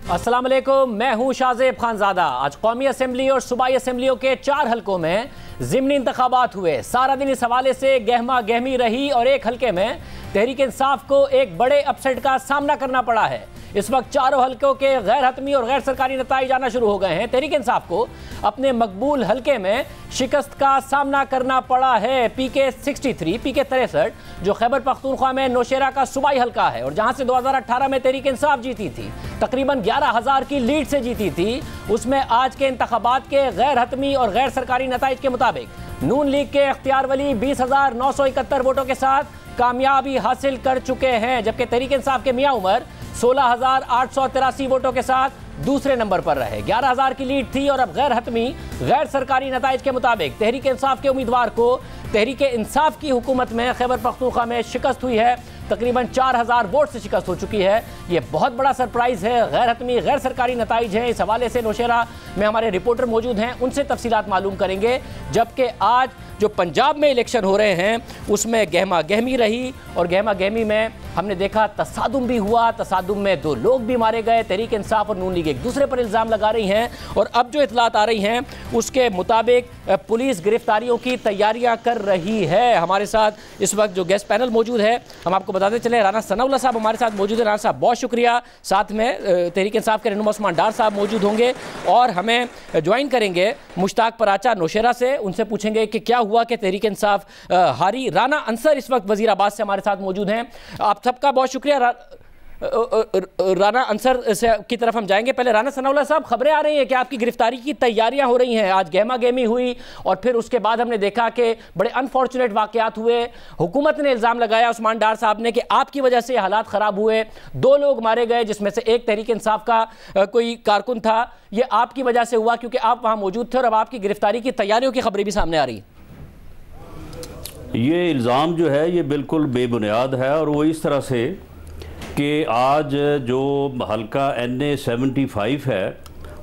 अस्सलाम वालेकुम, मैं हूं शाहजेब खानजादा। आज कौमी असम्बली और सूबाई असम्बलियों के 4 हलकों में ज़िमनी इंतखाबात हुए। सारा दिन इस हवाले से गहमा गहमी रही और एक हलके में तहरीक इंसाफ को एक बड़े अपसेट का सामना करना पड़ा है। इस वक्त चारों हलकों के गैर हतमी और गैर सरकारी नताइज आना शुरू हो गए हैं। तहरीक इंसाफ को अपने मकबूल हलके में शिकस्त का सामना करना पड़ा है। पीके 63 जो खैबर पख्तूनख्वा में नौशेरा का सूबाई हलका है और जहां से 2018 में तहरीक इंसाफ जीती थी, तकरीबन 11,000 की लीड से जीती थी, उसमें आज के इंतखाबात के गैर हतमी और गैर सरकारी नताइज के मुताबिक नून लीग के इख्तियार वली 20,971 वोटों के साथ कामयाबी हासिल कर चुके हैं, जबकि तहरीक इंसाफ के मियां उमर 16,883 वोटों के साथ दूसरे नंबर पर रहे। 11,000 की लीड थी और अब गैर हतमी गैर सरकारी नताइज के मुताबिक तहरीक इंसाफ के उम्मीदवार को तहरीक इंसाफ की हुकूमत में खैबर पख्तूनख्वा में शिकस्त हुई है। तकरीबन 4,000 वोट से शिकस्त हो चुकी है। ये बहुत बड़ा सरप्राइज है। गैर हतमी गैर सरकारी नताइज हैं। इस हवाले से नौशेरा में हमारे रिपोर्टर मौजूद हैं, उनसे तफसीलात मालूम करेंगे। जबकि आज जो पंजाब में इलेक्शन हो रहे हैं उसमें गहमा गहमी रही और गहमा गहमी में हमने देखा तसादुम भी हुआ। तसादुम में 2 लोग भी मारे गए। तहरीक इंसाफ और नून लीग एक दूसरे पर इल्ज़ाम लगा रही हैं और अब जो इतलात आ रही हैं उसके मुताबिक पुलिस गिरफ्तारियों की तैयारियां कर रही है। हमारे साथ इस वक्त जो गेस्ट पैनल मौजूद है, हम आपको बताते चले, राना सनाउल्लाह साहब हमारे साथ मौजूद है। राना साहब बहुत शुक्रिया। साथ में तहरीक इंसाफ के रहनुमा उस्मान डार साहब मौजूद होंगे और हमें ज्वाइन करेंगे मुश्ताक पराचा नौशेरा से। उनसे पूछेंगे कि क्या हुआ कि तहरीक इंसाफ हारी। राना अंसर इस वक्त वजीराबाद से हमारे साथ मौजूद हैं। आप सबका बहुत शुक्रिया। राना अंसर से की तरफ हम जाएंगे। पहले राना सनाउल्लाह साहब, खबरें आ रही हैं कि आपकी गिरफ्तारी की तैयारियां हो रही हैं। आज गहमा गहमी हुई और फिर उसके बाद हमने देखा कि बड़े अनफॉर्चुनेट वाकयात हुए। हुकूमत ने इल्ज़ाम लगाया उस्मान डार साहब ने कि आपकी वजह से हालात ख़राब हुए। 2 लोग मारे गए जिसमें से एक तहरीक इंसाफ का कोई कारकुन था। ये आपकी वजह से हुआ क्योंकि आप वहाँ मौजूद थे और अब आपकी गिरफ्तारी की तैयारियों की खबरें भी सामने आ रही। ये इल्ज़ाम जो है ये बिल्कुल बेबुनियाद है और वो इस तरह से कि आज जो हल्का NA 75 है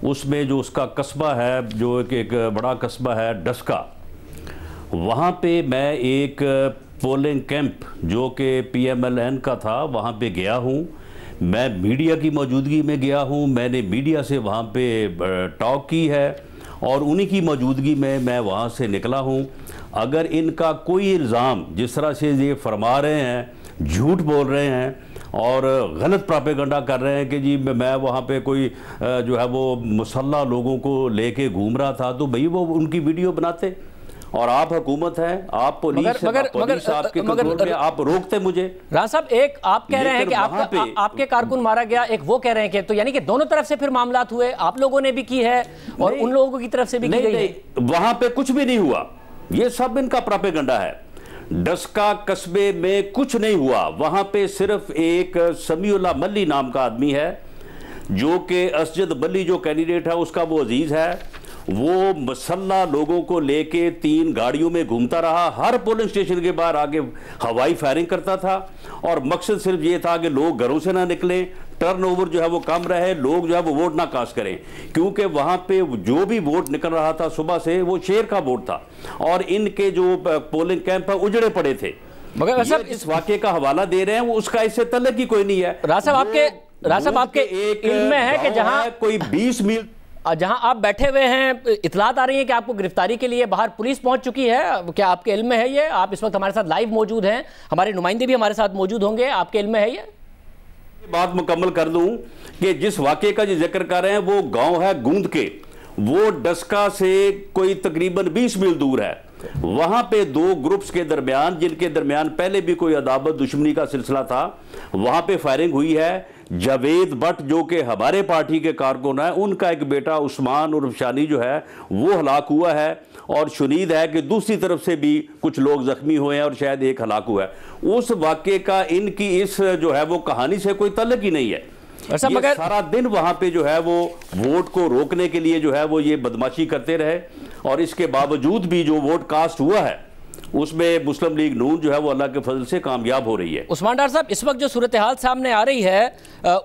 उसमें जो उसका कस्बा है, जो एक बड़ा कस्बा है डस्का, वहाँ पे मैं एक पोलिंग कैंप जो कि PMLN का था वहाँ पे गया हूँ। मैं मीडिया की मौजूदगी में गया हूँ। मैंने मीडिया से वहाँ पे टॉक की है और उन्हीं की मौजूदगी में मैं वहाँ से निकला हूँ। अगर इनका कोई इल्ज़ाम जिस तरह से ये फरमा रहे हैं, झूठ बोल रहे हैं और गलत प्रोपेगेंडा कर रहे हैं कि जी मैं वहाँ पे कोई जो है वो मुसल्ला लोगों को लेके घूम रहा था, तो भाई वो उनकी वीडियो बनाते और आप हुकूमत है, आप पुलिस आपके कंट्रोल में, आप रोकते मुझे। राना साहब, एक आप कह रहे हैं कि आपके कारकुन मारा गया, एक वो कह रहे हैं कि, तो यानी कि दोनों तरफ से फिर मामलात हुए, आप लोगों ने भी की है और उन लोगों की तरफ से भी की गई है। वहां पे कुछ भी नहीं हुआ, ये सब इनका प्रोपेगेंडा है। डस्का कस्बे में कुछ नहीं हुआ। वहां पे सिर्फ एक समीउल्लाह मल्ली नाम का आदमी है जो कि असजद मल्ली जो कैंडिडेट है उसका वो अजीज है। वो मसल्ला लोगों को लेके 3 गाड़ियों में घूमता रहा, हर पोलिंग स्टेशन के बाहर आगे हवाई फायरिंग करता था और मकसद सिर्फ ये था कि लोग घरों से ना निकलें, टर्नओवर जो है वो कम रहे, लोग जो है वो वोट ना कास्ट करें, क्योंकि वहां पे जो भी वोट निकल रहा था सुबह से वो शेर का वोट था और इनके जो पोलिंग कैंप है उजड़े पड़े थे। मगर सब इस वाकये का हवाला दे रहे हैं वो उसका इससे तल्लुक ही कोई नहीं है। राजा साहब आपके इल्म में है कि जहां कोई 20 मील जहां आप बैठे हुए हैं, इतलात आ रही है कि आपको गिरफ्तारी के लिए बाहर पुलिस पहुंच चुकी है, क्या आपके इल्म में है ये? आप इस वक्त हमारे साथ लाइव मौजूद हैं, हमारे नुमाइंदे भी हमारे साथ मौजूद होंगे, आपके इल्म में है ये? बात मुकम्मल कर दूं कि जिस वाकये का जो जिक्र कर रहे हैं वो गांव है गूंद के, वो डस्का से कोई तकरीबन 20 मील दूर है। वहां पे 2 ग्रुप्स के दरमियान, जिनके दरमियान पहले भी कोई अदावत दुश्मनी का सिलसिला था, वहां पे फायरिंग हुई है। जावेद भट्ट जो कि हमारे पार्टी के कारकुन है, उनका एक बेटा उस्मान और शानी जो है वो हलाक हुआ है और शुनीद है कि दूसरी तरफ से भी कुछ लोग जख्मी हुए हैं और शायद एक हलाक हुआ है। उस वाकये का इनकी इस जो है वो कहानी से कोई तल्लुक ही नहीं है। ये सारा दिन वहां पे जो है वो वोट को रोकने के लिए जो है वो ये बदमाशी करते रहे और इसके बावजूद भी जो वोट कास्ट हुआ है उसमें मुस्लिम लीग नून जो है वो अल्लाह के फजल से कामयाब हो रही है। उस्मान डार साहब, इस वक्त जो सूरत हाल सामने आ रही है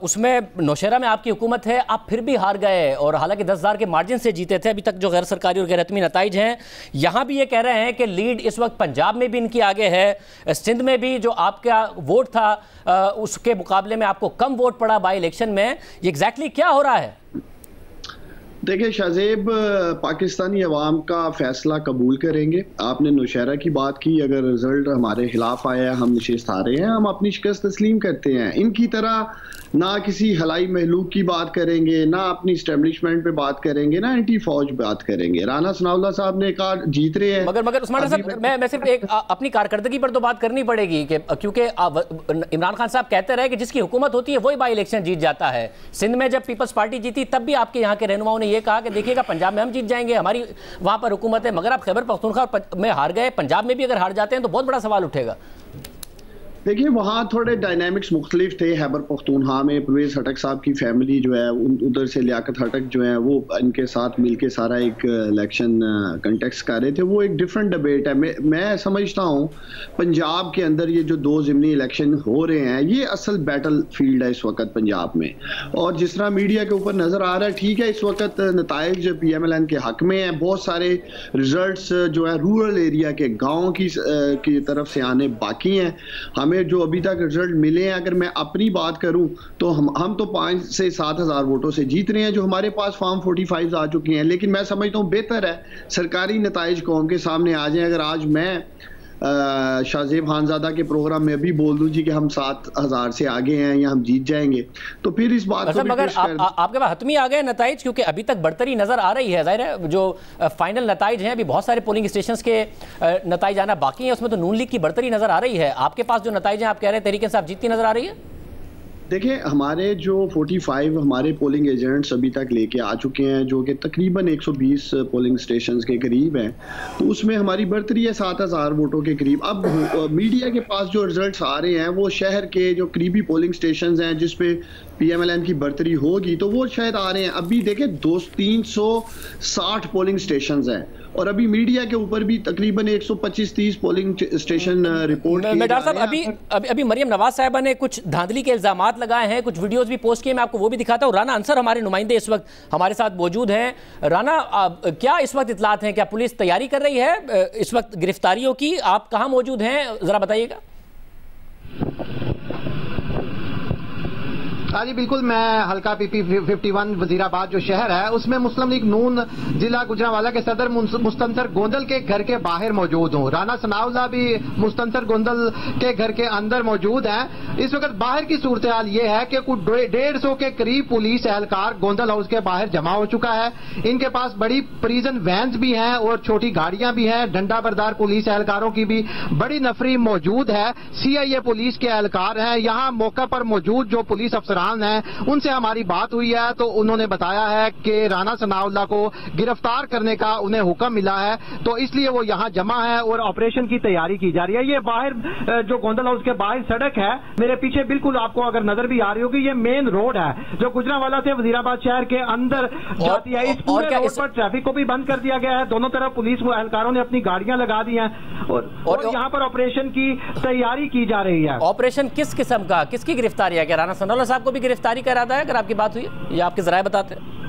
उसमें नौशहरा में आपकी हुकूमत है, आप फिर भी हार गए और हालांकि 10,000 के मार्जिन से जीते थे। अभी तक जो गैर सरकारी और गैर हतमी नताइज हैं, यहाँ भी ये कह रहे हैं कि लीड इस वक्त पंजाब में भी इनकी आगे है, सिंध में भी जो आपका वोट था उसके मुकाबले में आपको कम वोट पड़ा बाई इलेक्शन में। ये एग्जैक्टली क्या हो रहा है? देखिए शाहजेब, पाकिस्तानी अवाम का फैसला कबूल करेंगे। आपने नौशहरा की बात की, अगर रिजल्ट हमारे खिलाफ आया, हम नशिस्त हारे हैं, हम अपनी शिकस्त तस्लीम करते हैं। इनकी तरह ना किसी हलाई महलूक की बात करेंगे, ना अपनी इस्टेब्लिशमेंट पे बात करेंगे, ना एंटी फौज बात करेंगे। राना सनाउल्लाह साहब ने कहा जीत रहे हैं, मगर उस्मान साहब, मैं सिर्फ एक अपनी कारकर्दगी पर तो बात करनी पड़ेगी कि क्योंकि इमरान खान साहब कहते रहे कि जिसकी हुकूमत होती है वही बाई इलेक्शन जीत जाता है। सिंध में जब पीपल्स पार्टी जीती तब भी आपके यहाँ के रहनुमाओं ने ये कहा कि देखिएगा पंजाब में हम जीत जाएंगे, हमारी वहाँ पर हुकूमत है। मगर आप खैबर पख्तूनख्वा में हार गए, पंजाब में भी अगर हार जाते हैं तो बहुत बड़ा सवाल उठेगा। देखिए वहाँ थोड़े डायनामिक्स मुख्तलिफ थे। खैबर पख्तूनख्वा में परवेज़ हटक साहब की फैमिली जो है, उधर से लियाकत हटक जो है वो इनके साथ मिलके सारा एक इलेक्शन कंटेक्स्ट कर रहे थे। वो एक डिफरेंट डिबेट है। मैं समझता हूँ पंजाब के अंदर ये जो 2 ज़िमनी इलेक्शन हो रहे हैं, ये असल बैटल फील्ड है इस वक्त पंजाब में। और जिस तरह मीडिया के ऊपर नज़र आ रहा है, ठीक है, इस वक्त नताइज PMLN के हक में है। बहुत सारे रिजल्ट्स जो है रूरल एरिया के गाँव की तरफ से आने बाकी हैं। हमें जो अभी तक रिजल्ट मिले हैं, अगर मैं अपनी बात करूं तो हम तो 5 से 7 हज़ार वोटों से जीत रहे हैं। जो हमारे पास फॉर्म 45 आ चुके हैं, लेकिन मैं समझता हूं बेहतर है सरकारी नताइज कौम के सामने आ जाएं। अगर आज मैं शाहजेब खानजादा के प्रोग्राम में भी बोल दूं जी कि हम 7,000 से आगे हैं या हम जीत जाएंगे, तो फिर इस बात को मगर आपके पास हतमी आ गए नताइज, क्योंकि अभी तक बढ़तरी नजर आ रही है। जाहिर है जो फाइनल नताइज हैं, अभी बहुत सारे पोलिंग स्टेशंस के नताइज आना बाकी हैं, उसमें तो नून लीग की बढ़तरी नजर आ रही है। आपके पास जो नताइज हैं, आप कह रहे हैं तहरीक इंसाफ जीतती नजर आ रही है? देखिए हमारे जो 45 हमारे पोलिंग एजेंट्स अभी तक लेके आ चुके हैं, जो कि तकरीबन 120 पोलिंग स्टेशंस के करीब हैं, तो उसमें हमारी बढ़तरी है 7,000 वोटों के करीब। अब मीडिया के पास जो रिजल्ट्स आ रहे हैं वो शहर के जो करीबी पोलिंग स्टेशंस हैं जिस पे PMLN की बढ़तरी होगी, तो वो शायद आ रहे हैं। अभी देखें 360 पोलिंग स्टेशंस हैं और अभी मीडिया के ऊपर भी तकरीबन 125-30 पोलिंग स्टेशन रिपोर्ट किए जा रहे हैं। अभी मरियम नवाज साहिबा ने कुछ धांधली के इल्जामात लगाए हैं, कुछ वीडियोस भी पोस्ट किए, मैं आपको वो भी दिखाता हूँ। राना अंसर हमारे नुमाइंदे इस वक्त हमारे साथ मौजूद हैं। राना, क्या इस वक्त इतलात हैं, क्या पुलिस तैयारी कर रही है इस वक्त गिरफ्तारियों की? आप कहाँ मौजूद हैं, जरा बताइएगा। हाँ जी बिल्कुल, मैं हल्का PP 51 वजीराबाद जो शहर है उसमें मुस्लिम लीग नून जिला गुजरांवाला के सदर मुस्तंसर गोंदल के घर के बाहर मौजूद हूँ। राना सनाउल्लाह भी मुस्तंसर गोंदल के घर के अंदर मौजूद हैं। इस वक्त बाहर की सूरत हाल ये है कि कुछ 150 के करीब पुलिस एहलकार गोंदल हाउस के बाहर जमा हो चुका है। इनके पास बड़ी प्रिजन वैन्स भी हैं और छोटी गाड़ियां भी हैं। डंडा बरदार पुलिस एहलकारों की भी बड़ी नफरी मौजूद है। CIA पुलिस के एहलकार हैं यहाँ मौका पर मौजूद। जो पुलिस अफसर हैं उनसे हमारी बात हुई है तो उन्होंने बताया है कि राना सनाउल्लाह को गिरफ्तार करने का उन्हें हुक्म मिला है, तो इसलिए वो यहाँ जमा है और ऑपरेशन की तैयारी की जा रही है। ये बाहर जो गोंदल हाउस के बाहर सड़क है, मेरे पीछे बिल्कुल आपको अगर नजर भी आ रही होगी, ये मेन रोड है जो गुजरांवाला से वजीराबाद शहर के अंदर जाती है। इस पूरे रोड पर ट्रैफिक को भी बंद कर दिया गया है। दोनों तरफ पुलिस एहलकारों ने अपनी गाड़ियां लगा दी हैं और यहाँ पर ऑपरेशन की तैयारी की जा रही है। ऑपरेशन किस किस्म का, किसकी गिरफ्तारी है? क्या राना सनाउल्लाह साहब को भी गिरफ्तारी का इरादा है, अगर आपकी बात हुई है या आपके जराए बताते हैं?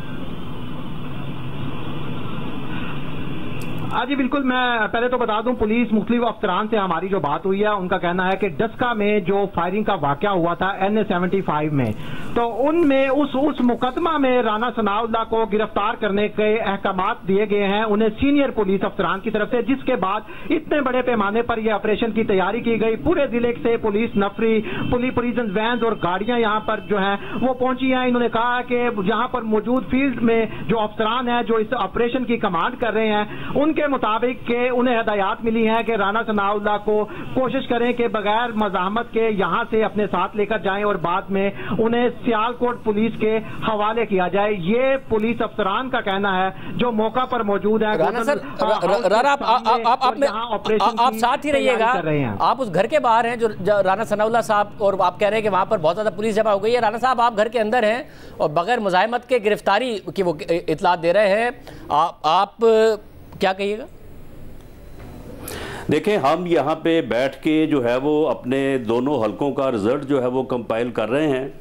हाँ जी बिल्कुल, मैं पहले तो बता दूं पुलिस मुख्तलिफ अफसरान से हमारी जो बात हुई है उनका कहना है कि डस्का में जो फायरिंग का वाकया हुआ था NA 75 में, तो उनमें उस मुकदमा में राना सनाउल्लाह को गिरफ्तार करने के अहकामात दिए गए हैं उन्हें सीनियर पुलिस अफसरान की तरफ से, जिसके बाद इतने बड़े पैमाने पर यह ऑपरेशन की तैयारी की गई। पूरे जिले से पुलिस नफरी, पुलिस प्रिजन वैन और गाड़ियां यहाँ पर जो है वो पहुंची हैं। इन्होंने कहा है कि यहाँ पर मौजूद फील्ड में जो अफसरान है जो इस ऑपरेशन की कमांड कर रहे हैं उनके मुताबिक के उन्हें हदायत मिली है कि राना सनाउल्लाह को कोशिश करें कि बगैर मज़ाहमत के यहां से अपने साथ लेकर जाएं और बाद में उन्हें सियालकोट पुलिस के हवाले किया जाए। ये पुलिस अफसरान का कहना है जो मौका पर मौजूद है। राना सर, आप साथ ही रहिएगा। आप उस घर के बाहर हैं जो राना सनाउल्लाह साहब, और आप कह रहे हैं कि वहां पर बहुत ज्यादा पुलिस जमा हो गई है। राना साहब, आप घर के अंदर हैं और बगैर मुज़ाहमत के गिरफ्तारी की वो इतला दे रहे हैं, आप क्या कहिएगा? देखें, हम यहाँ पे बैठ के जो है वो अपने दोनों हलकों का रिजल्ट जो है वो कंपाइल कर रहे हैं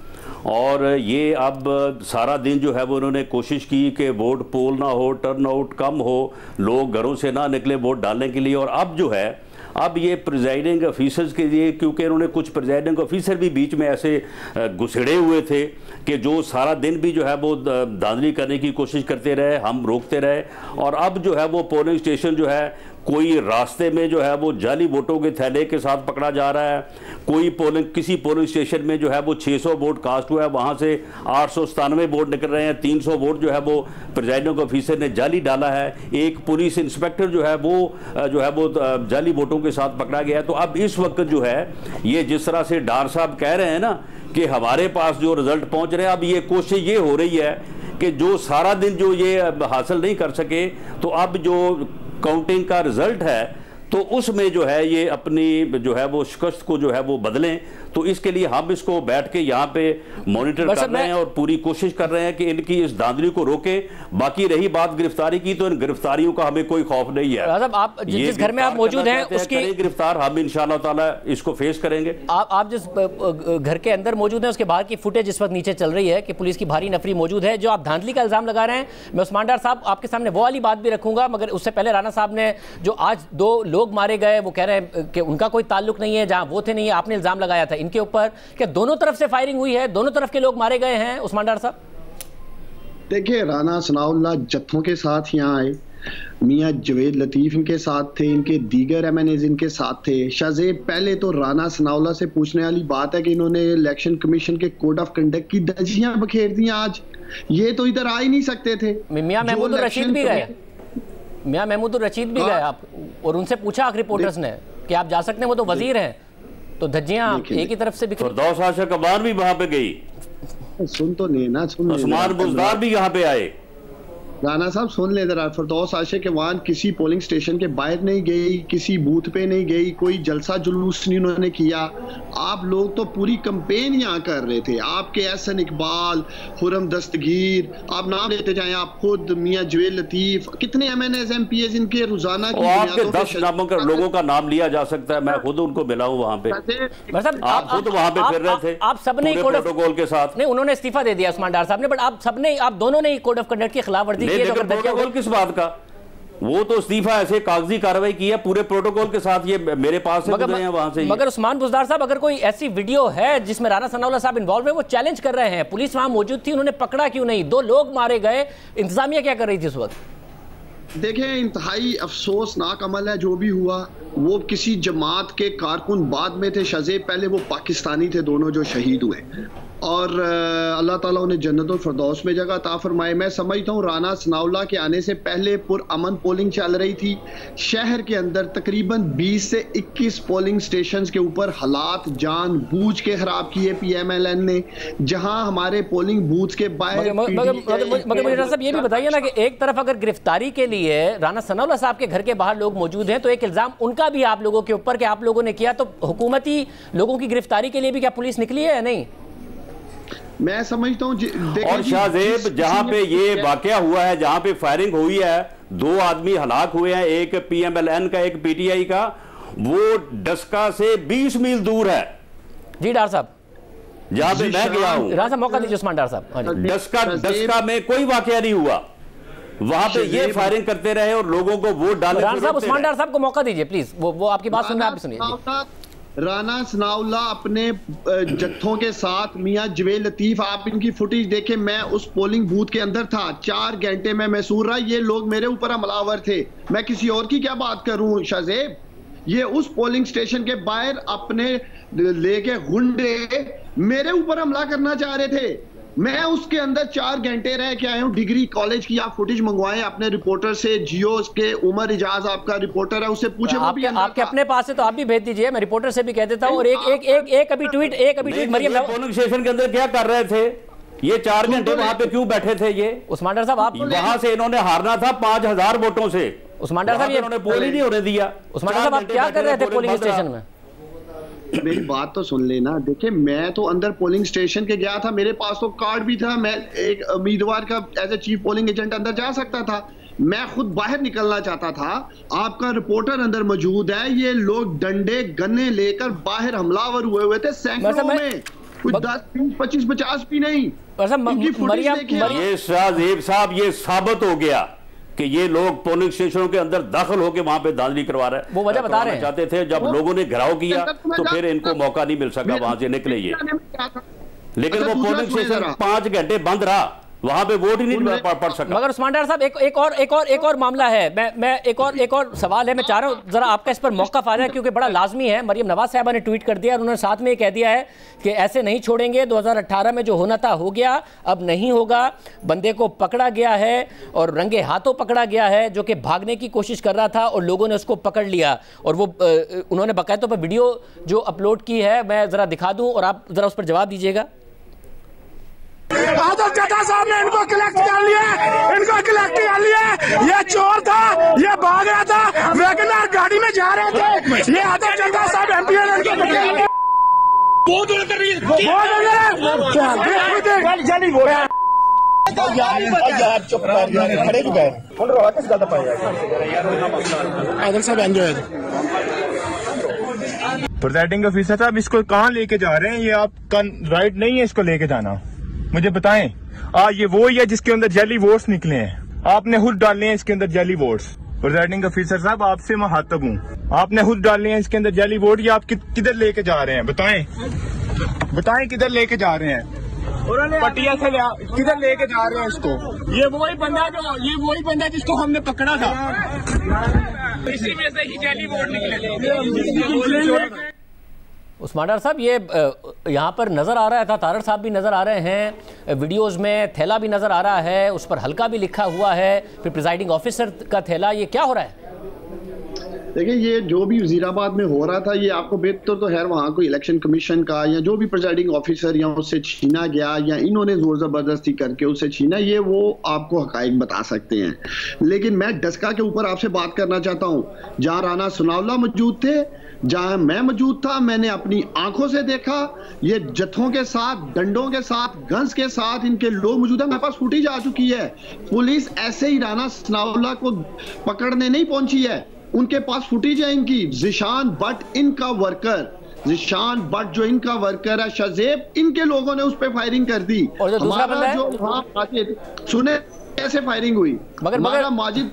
और ये अब सारा दिन जो है वो उन्होंने कोशिश की कि वोट पोल ना हो, टर्न आउट कम हो, लोग घरों से ना निकले वोट डालने के लिए। और अब जो है अब ये प्रिजाइडिंग ऑफिसर्स के लिए, क्योंकि उन्होंने कुछ प्रिजाइडिंग ऑफिसर भी बीच में ऐसे घुसड़े हुए थे कि जो सारा दिन भी जो है वो धांधली करने की कोशिश करते रहे, हम रोकते रहे। और अब जो है वो पोलिंग स्टेशन जो है कोई रास्ते में जो है वो जाली वोटों के थैले के साथ पकड़ा जा रहा है, कोई किसी पोलिंग स्टेशन में जो है वो 600 वोट कास्ट हुआ है, वहाँ से 897 वोट निकल रहे हैं, 300 वोट जो है वो प्रिजाइडिंग ऑफिसर ने जाली डाला है, एक पुलिस इंस्पेक्टर जो है वो जाली वोटों के साथ पकड़ा गया है। तो अब इस वक्त जो है ये जिस तरह से डार साहब कह रहे हैं ना कि हमारे पास जो रिजल्ट पहुँच रहे हैं, अब ये कोशिश ये हो रही है कि जो सारा दिन जो ये हासिल नहीं कर सके, तो अब जो काउंटिंग का रिजल्ट है तो उसमें जो है ये अपनी जो है वो शिकस्त को जो है वो बदलें। तो इसके लिए हम इसको बैठ के यहाँ पे मॉनिटर कर रहे हैं और पूरी कोशिश कर रहे हैं कि इनकी इस धांधली को रोके। बाकी रही बात गिरफ्तारी की, तो इन गिरफ्तारियों का हमें कोई खौफ नहीं है। आप जिस घर में आप मौजूद हैं उसकी गिरफ्तार हम इंशाअल्लाह ताला इसको फेस करेंगे। आप जिस घर के अंदर मौजूद हैं उसके बाहर की फुटेज इस वक्त नीचे चल रही है कि पुलिस की भारी नफरी मौजूद है। जो आप धांधली का इल्जाम लगा रहे हैं, मैं उस्मान डार साहब आपके सामने वो वाली बात भी रखूंगा, मगर उससे पहले राना साहब ने जो आज 2 लोग मारे गए वो कह रहे हैं कि उनका कोई ताल्लुक नहीं है, जहां वो थे नहीं है, आपने इल्जाम लगाया था इनके ऊपर कि दोनों तरफ से फायरिंग हुई है, दोनों तरफ के लोग मारे गए हैं। उस्मान डार साहब देखिए, राना सनाउल्लाह जत्थों के साथ यहाँ आए, मियां जवेद लतीफ इनके साथ थे, इनके दीगर एमएनएज इनके साथ थे। शाहजेब, पहले तो राना सनाउल्लाह से पूछने वाली बात है कि इन्होंने इलेक्शन कमीशन के कोड ऑफ कंडक्ट की धज्जियां बखेर दी आज। ये तो इधर आ ही नहीं सकते थे। मियां महमूद रशीद भी गए, मियां महमूद रशीद भी गए आप, और उनसे पूछा रिपोर्टर्स ने कि आप जा सकते हैं, वो तो वजीर हैं, तो धज्जियां एक ही तरफ से बिखरी। फिरदौस आशिक अमान भी वहां पे गई, सुन तो लेना, सुन उस्मान बुज़दार भी यहाँ पे आए। राना साहब सुन ले जरा, फिरदौस आशिक अमान किसी पोलिंग स्टेशन के बाहर नहीं गई, किसी बूथ पे नहीं गई, कोई जलसा जुलूस नहीं उन्होंने किया। आप लोग तो पूरी कैंपेन यहाँ कर रहे थे, आपके एहसन इकबाल, खुरम दस्तगीर, आप नाम लेते जाएं, आप खुद, मियां जवेद लतीफ, कितने एमएनएस एमपीएस इनके रोजाना की आपके 10 लोगों का नाम लिया जा सकता है। मैं खुद उनको मिला हूँ वहाँ पे, आप खुद वहाँ पे फिर रहे थे, आप सबने प्रोटोकॉल के साथ। नहीं, उन्होंने इस्तीफा दे दिया उस्मान डार साहब ने, बट आप दोनों ने कोड ऑफ कंडक्ट की खिलाफवर्जी। प्रोटोकॉल किस बात का? वो तो इस्तीफा ऐसे कागजी कार्रवाई की है पूरे प्रोटोकॉल के साथ, ये मेरे पास से गुजरे हैं वहां से। मगर उस्मान बुज़दार साहब, अगर कोई ऐसी वीडियो है जिसमें राना सनाउल्लाह साहब इन्वॉल्व है, वो चैलेंज कर रहे हैं, पुलिस वहां मौजूद थी, उन्होंने पकड़ा क्यों नहीं? 2 लोग मारे गए, इंतजामिया क्या कर रही थी उस वक्त? देखें, इंतहाई अफसोसनाक अमल है जो भी हुआ। वो किसी जमात के कारकुन बाद में थे, शाहजेब पहले वो पाकिस्तानी थे दोनों जो शहीद हुए, और अल्लाह ताला उन्हें जन्नतुल फिरदौस में जगह अता फरमाए। मैं समझता हूँ राना सनाउल्लाह के आने से पहले पुरअमन पोलिंग चल रही थी। शहर के अंदर तकरीबन 20 से 21 पोलिंग स्टेशंस के ऊपर हालात जानबूझ के खराब किए पीएमएलएन ने, जहां हमारे पोलिंग बूथ के बाहर। मगर साहब ये भी बताइए ना कि एक तरफ अगर गिरफ्तारी के लिए राना सनाउल्लाह साहब के घर के बाहर लोग मौजूद हैं, तो एक इल्जाम उनका भी आप लोगों के ऊपर कि आप लोगों ने किया, तो हुकूमती लोगों की गिरफ्तारी के लिए भी क्या पुलिस निकली है या नहीं? मैं समझता हूँ। और शाहजेब, जहां पे ये वाकया हुआ है, जहां पे फायरिंग हुई है, 2 आदमी हलाक हुए हैं, एक पीएमएलएन का, एक पीटीआई का, वो डस्का से 20 मील दूर है। जी डार साहब, जहां पे मैं गया हूं। राना साहब मौका दीजिए उस्मान डार साहब। डस्का में कोई वाकया नहीं हुआ, वहां पे ये फायरिंग करते रहे और लोगों को वोट डालने। राना साहब, उस्मान डार साहब को मौका दीजिए प्लीज, वो आपकी बात सुनना, आप भी सुनिए। राना सनाउल्लाह अपने जत्थों के साथ, मियां जवेद लतीफ, आप इनकी फुटेज देखें। मैं उस पोलिंग बूथ के अंदर था, 4 घंटे में मैसूर रहा। ये लोग मेरे ऊपर हमलावर थे, मैं किसी और की क्या बात करूं शाहजेब? ये उस पोलिंग स्टेशन के बाहर अपने लेके गुंडे मेरे ऊपर हमला करना चाह रहे थे। मैं उसके अंदर 4 घंटे रह के आया हूँ। डिग्री कॉलेज की आप फुटेज मंगवाएं अपने रिपोर्टर से, जियो के उमर इजाज आपका रिपोर्टर है, उससे पूछे। आपके अपने पास है तो आप भी भेज दीजिए, मैं रिपोर्टर से भी कह देता हूँ। और एक अभी ट्वीट मरियम पोलिंग स्टेशन के अंदर क्या कर रहे थे? ये 4 घंटे वहां पे क्यों बैठे थे? ये उस्मान डार साहब, आप वहां से इन्होंने हारना था 5000 वोटों से। उस्मान डार साहब, इन्होंने पोल ही नहीं होने दिया। उस्मान डार साहब, आप क्या कर रहे थे पोलिंग स्टेशन में? मेरी बात तो सुन लेना। देखिए, मैं तो अंदर पोलिंग स्टेशन के गया था, मेरे पास तो कार्ड भी था, मैं एक उम्मीदवार का as a chief polling agent अंदर जा सकता था। मैं खुद बाहर निकलना चाहता था, आपका रिपोर्टर अंदर मौजूद है, ये लोग डंडे गन्ने लेकर बाहर हमलावर हुए थे सैकड़ों में, कुछ 10, 20, 25, 50 भी नहीं। ये शाहजेब साहब, ये साबित हो गया कि ये लोग पोलिंग स्टेशनों के अंदर दाखिल होकर वहां पे धांधली करवा रहे हैं। वो वजह बता रहे हैं, चाहते थे जब लोगों ने घेराव किया तो फिर इनको मौका नहीं मिल सका वहां से निकले ये, लेकिन वो पोलिंग स्टेशन 5 घंटे बंद रहा, वहां पे वोट ही नहीं पड़ सका। मगर उस्मान डार साहब एक और मामला है, मैं एक और सवाल है, मैं चाह रहा हूं जरा आपका इस पर मौका आ जाए क्योंकि बड़ा लाजमी है। मरियम नवाज साहबा ने ट्वीट कर दिया और उन्होंने साथ में ये कह दिया है कि ऐसे नहीं छोड़ेंगे, 2018 में जो होना था हो गया, अब नहीं होगा। बंदे को पकड़ा गया है और रंगे हाथों पकड़ा गया है जो कि भागने की कोशिश कर रहा था और लोगों ने उसको पकड़ लिया और वो उन्होंने बाकायदा पर वीडियो जो अपलोड की है मैं जरा दिखा दूं और आप जरा उस पर जवाब दीजिएगा। आदर चड्ढा साहब ने इनको कलेक्ट कर लिया, इनको कलेक्ट कर लिया। ये चोर था, ये भाग रहा था, वैगनर गाड़ी में जा रहे थे। ये आदर चड्ढा साहब एमपी प्रिजाइडिंग ऑफिसर साहब, इसको कहाँ लेके जा रहे हैं? ये आपका राइट नहीं है इसको लेके जाना, मुझे बताएं। ये वो ही है जिसके अंदर जेली वोट्स निकले हैं, आपने खुद डाले हैं इसके अंदर जेली वोट्स। प्रिजाइडिंग ऑफिसर साहब, आपसे मुखातब हूँ, आपने खुद डाले हैं इसके अंदर जेली वोट। ये आप किधर लेके जा रहे हैं? बताएं किधर लेके जा रहे हैं? पटिया से किधर लेके जा रहे हैं इसको? ये वही बंदा जिसको हमने पकड़ा था, इसी में से ही जेली वोट निकले। उस्मान डार साहब, ये यहाँ पर नज़र आ रहा था, तारड़ साहब भी नज़र आ रहे हैं वीडियोस में, थैला भी नज़र आ रहा है, उस पर हल्का भी लिखा हुआ है, फिर प्रिजाइडिंग ऑफिसर का थैला, ये क्या हो रहा है? देखिए, ये जो भी वजीराबाद में हो रहा था, ये आपको बेहतर तो खैर वहाँ को इलेक्शन कमीशन का या जो भी प्रिजाइडिंग ऑफिसर या उससे छीना गया या इन्होंने जोर जबरदस्ती करके उससे छीना, ये वो आपको हकाइक बता सकते हैं। लेकिन मैं डस्का के ऊपर आपसे बात करना चाहता हूँ, जहाँ राना सनाउल्लाह मौजूद थे, जहां मैं मौजूद था, मैंने अपनी आंखों से देखा, ये जत्थों के साथ, डंडों के साथ, गन्स के साथ इनके लोग मौजूद है। मेरे पास फुटेज आ चुकी है। पुलिस ऐसे ही राना सनाउल्लाह को पकड़ने नहीं पहुंची है, उनके पास फुटेज है इनकी। जिशान भट्ट इनका वर्कर, जिशान भट्ट जो इनका वर्कर है, शाहजेब, इनके लोगों ने उस पर फायरिंग कर दी। और जो दूसरा बंदा है, जो माजिद, सुने कैसे फायरिंग हुई। मगर माजिद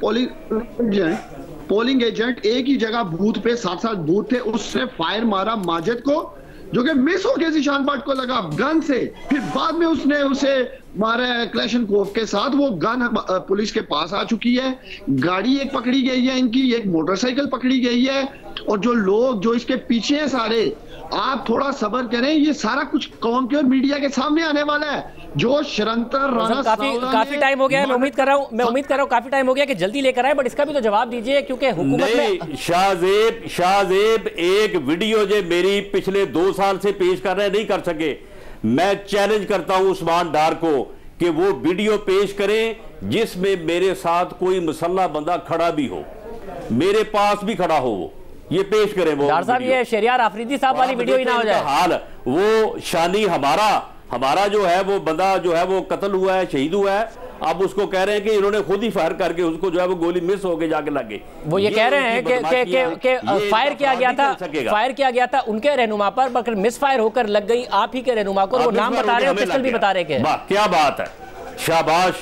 पोलिंग एजेंट एक ही जगह बूथ पे 7 बूथ थे, उसने फायर मारा माजिद को, जो कि मिस हो गया जिशान भट्ट को लगा गन से। फिर बाद में उसने उसे मारा क्लैशनकोफ के साथ। वो गन पुलिस के पास आ चुकी है, गाड़ी एक पकड़ी गई है इनकी, एक मोटरसाइकिल पकड़ी गई है, और जो लोग जो इसके पीछे हैं सारे, आप थोड़ा सब्र करें, ये सारा कुछ कौम के और मीडिया के सामने आने वाला है। जो शरंतर राना काफी टाइम हो गया है, मैं उम्मीद कर रहा हूँ काफी टाइम हो गया कि जल्दी लेकर आए, बट इसका भी तो जवाब दीजिए क्योंकि हुकूमत में शाहजेब एक वीडियो जो मेरी पिछले 2 साल से पेश कर रहे नहीं कर सके। मैं चैलेंज करता हूं उस्मान डार को कि वो वीडियो पेश करें जिसमें मेरे साथ कोई मुसल्ला बंदा खड़ा भी हो, मेरे पास भी खड़ा हो, ये पेश करें। वो डार साहब, ये शरियार आफरीदी साहब वाली वीडियो ही ना हो जाए। हाल वो शानी हमारा जो है वो बंदा जो है वो कत्ल हुआ है, शहीद हुआ है, अब उसको कह रहे हैं कि इन्होंने खुद ही फायर करके उसको जो है वो गोली मिस होके जाके लग गई। वो ये कह रहे हैं कि फायर किया गया था उनके रहनुमा पर, मगर मिस फायर होकर लग गई आप ही के रहनुमा को। वो नाम बता रहे हो, पिस्टल भी बता रहे हैं। क्या बात है, शाबाश,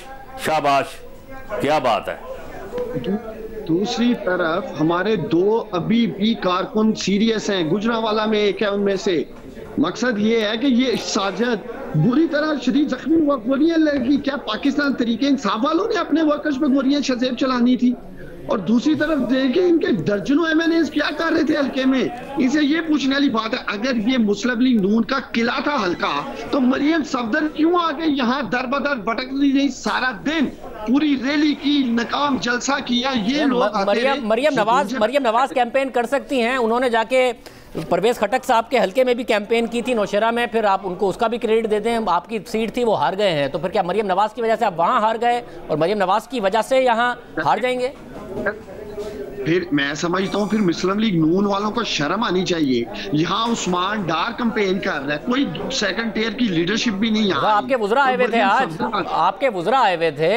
क्या बात है। दूसरी तरफ हमारे 2 अभी भी कारकुन सीरियस हैं, गुजरांवाला में एक है उनमें से। मकसद ये है कि ये साजिद बुरी तरह शरीर जख्मी हुआ, गोलियां लगी। क्या पाकिस्तान तरीके इंसाफ वालों ने अपने वर्कर्स पर गोलियां शाहजेब चलानी थी? और दूसरी तरफ देखिए इनके दर्जनों एमएनएस क्या कर रहे थे हल्के में। इसे ये पूछने वाली बात है, अगर ये मुस्लिम लीग नून का किला था हल्का, तो मरियम सफदर क्यों आगे यहाँ दर बदर भटकती रही सारा दिन, पूरी रैली की, नकाम जलसा किया। ये लोग मरियम नवाज कैंपेन कर सकती हैं, उन्होंने जाके परवेज खटक साहब के हल्के में भी कैंपेन की थी नौशेरा में, फिर आप उनको उसका भी क्रेडिट दे दें। आपकी सीट थी, वो हार गए हैं, तो फिर क्या मरियम नवाज की वजह से आप वहां हार गए और मरियम नवाज की वजह से यहाँ हार जाएंगे? फिर मैं समझता हूँ फिर मुस्लिम लीग नून वालों को शर्म आनी चाहिए। यहाँ उस्मान डार कैंपेन कर रहा है, कोई सेकंड टियर की लीडरशिप भी नहीं। आपके वुज़रा आए हुए थे आज, आपके वुज़रा आए हुए थे,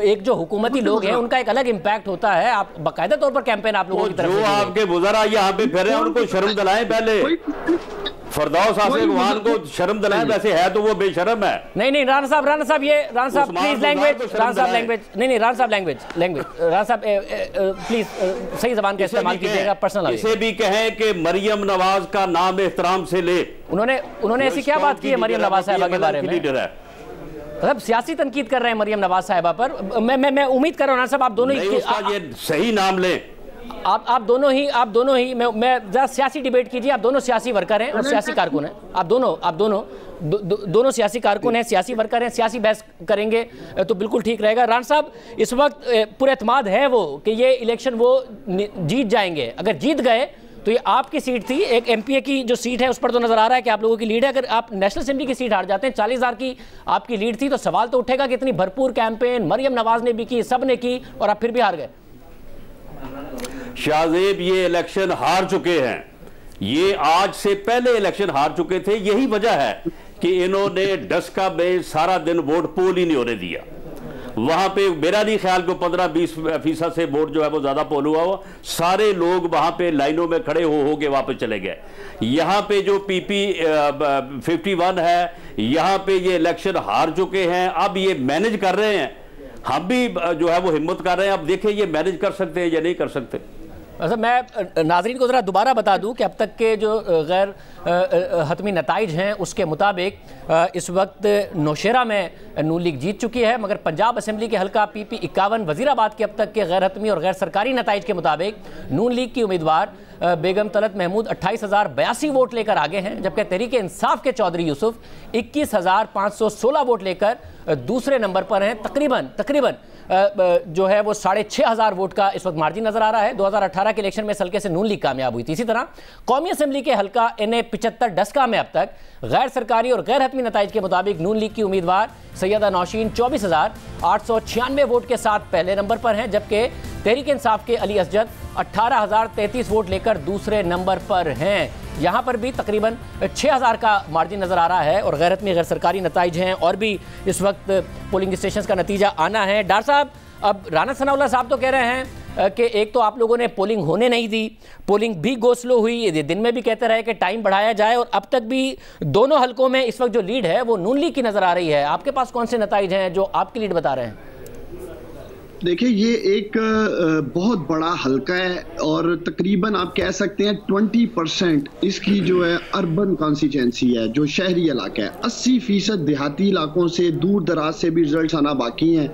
एक जो हुकूमती लोग हैं उनका एक अलग इम्पैक्ट होता है। आप बाकायदा तौर पर कैंपेन आप लोगों की तरफ जो आपके वुज़रा यहाँ पे फिर रहे हैं उनको शर्म दिलाएं पहले। फरदौस आसिफान को शर्म दिलाएं, वैसे है तो वो बेशर्म है। नहीं राना साहब ये राना साहब प्लीज लैंग्वेज, राना साहब लैंग्वेज नहीं राना साहब लैंग्वेज राना साहब प्लीज सही ज़बान का इस्तेमाल कीजिएगा। पर्सनल इसे भी कहें कि मरियम नवाज का नाम एहतराम से ले। उन्होंने ऐसी क्या बात की है मरियम नवाज साहिबा के बारे में? मतलब सियासी तनकीद कर रहे हैं मरियम नवाज साहिबा पर। मैं उम्मीद कर रहा हूँ राना साहब आप दोनों ही ये सही नाम लें। आप दोनों ही मैं जरा सियासी डिबेट कीजिए। आप दोनों सियासी वर्कर हैं और सियासी कारकुन हैं। आप दोनों सियासी कारकुन हैं, सियासी वर्कर हैं, सियासी बहस करेंगे तो बिल्कुल ठीक रहेगा। राना साहब इस वक्त पूरा एतमाद है वो कि ये इलेक्शन वो जीत जाएंगे। अगर जीत गए तो ये आपकी सीट थी, एक एमपीए की जो सीट है उस पर तो नजर आ रहा है कि आप लोगों की लीड है। अगर आप नेशनल असेंबली की सीट हार जाते हैं, 40,000 की आपकी लीड थी, तो सवाल तो उठेगा कि इतनी भरपूर कैंपेन मरियम नवाज ने भी की, सब ने की, और आप फिर भी हार गए। शाहजेब ये इलेक्शन हार चुके हैं, ये आज से पहले इलेक्शन हार चुके थे। यही वजह है कि इन्होंने डस्का में सारा दिन वोट पोल ही नहीं होने दिया। वहां पे मेरा नहीं ख्याल को 15-20% से वोट जो है वो ज्यादा पोल हुआ हो। सारे लोग वहां पे लाइनों में खड़े हो के वापस चले गए। यहां पे जो PP 51 है, यहां पे ये इलेक्शन हार चुके हैं। अब ये मैनेज कर रहे हैं, हम भी जो है वो हिम्मत कर रहे हैं। अब देखें ये मैनेज कर सकते हैं या नहीं कर सकते। अच्छा, मैं नाज़रीन को ज़रा दोबारा बता दूं कि अब तक के जो गैर हतमी नताइज हैं उसके मुताबिक इस वक्त नौशेरा में नून लीग जीत चुकी है, मगर पंजाब असेंबली के हल्का PP 51 वज़ीराबाद के अब तक के गैर हतमी और गैर सरकारी नताइज के मुताबिक नून लीग की उम्मीदवार बेगम तलत महमूद 28,082 वोट लेकर आगे हैं, जबकि तहरीक इंसाफ के चौधरी यूसुफ 21,516 वोट लेकर दूसरे नंबर पर हैं। तकरीबन जो है वो 6,500 वोट का इस वक्त मार्जिन नजर आ रहा है। 2018 के इलेक्शन में हल्के से नून लीग कामयाब हुई थी। इसी तरह कौमी असेंबली के हल्का NA 75 डस्का में अब तक गैर सरकारी और गैर हतमी नताइज के मुताबिक नून लीग की उम्मीदवार सैयदा नौशीन 24,896 वोट के साथ पहले नंबर पर हैं, जबकि तहरीक इंसाफ के अली असजद 18,033 वोट लेकर दूसरे नंबर पर हैं। यहाँ पर भी तकरीबन 6,000 का मार्जिन नज़र आ रहा है और गैर हतमी गैर सरकारी नताइज हैं और भी इस वक्त पोलिंग स्टेशन का नतीजा आना है। डॉक्टर साहब, अब राना सनाउल्लाह साहब तो कह रहे हैं कि एक तो आप लोगों ने पोलिंग होने नहीं दी, पोलिंग भी गो स्लो हुई, दिन में भी कहते रहे कि टाइम बढ़ाया जाए, और अब तक भी दोनों हलकों में इस वक्त जो लीड है वो नून लीग की नज़र आ रही है। आपके पास कौन से नताइज हैं जो आपकी लीड बता रहे हैं? देखिए, ये एक बहुत बड़ा हलका है और तकरीबन आप कह सकते हैं 20% इसकी जो है अर्बन कॉन्स्टिट्यूंसी है, जो शहरी इलाका है। 80% देहाती इलाकों से दूर दराज से भी रिजल्ट आना बाकी हैं,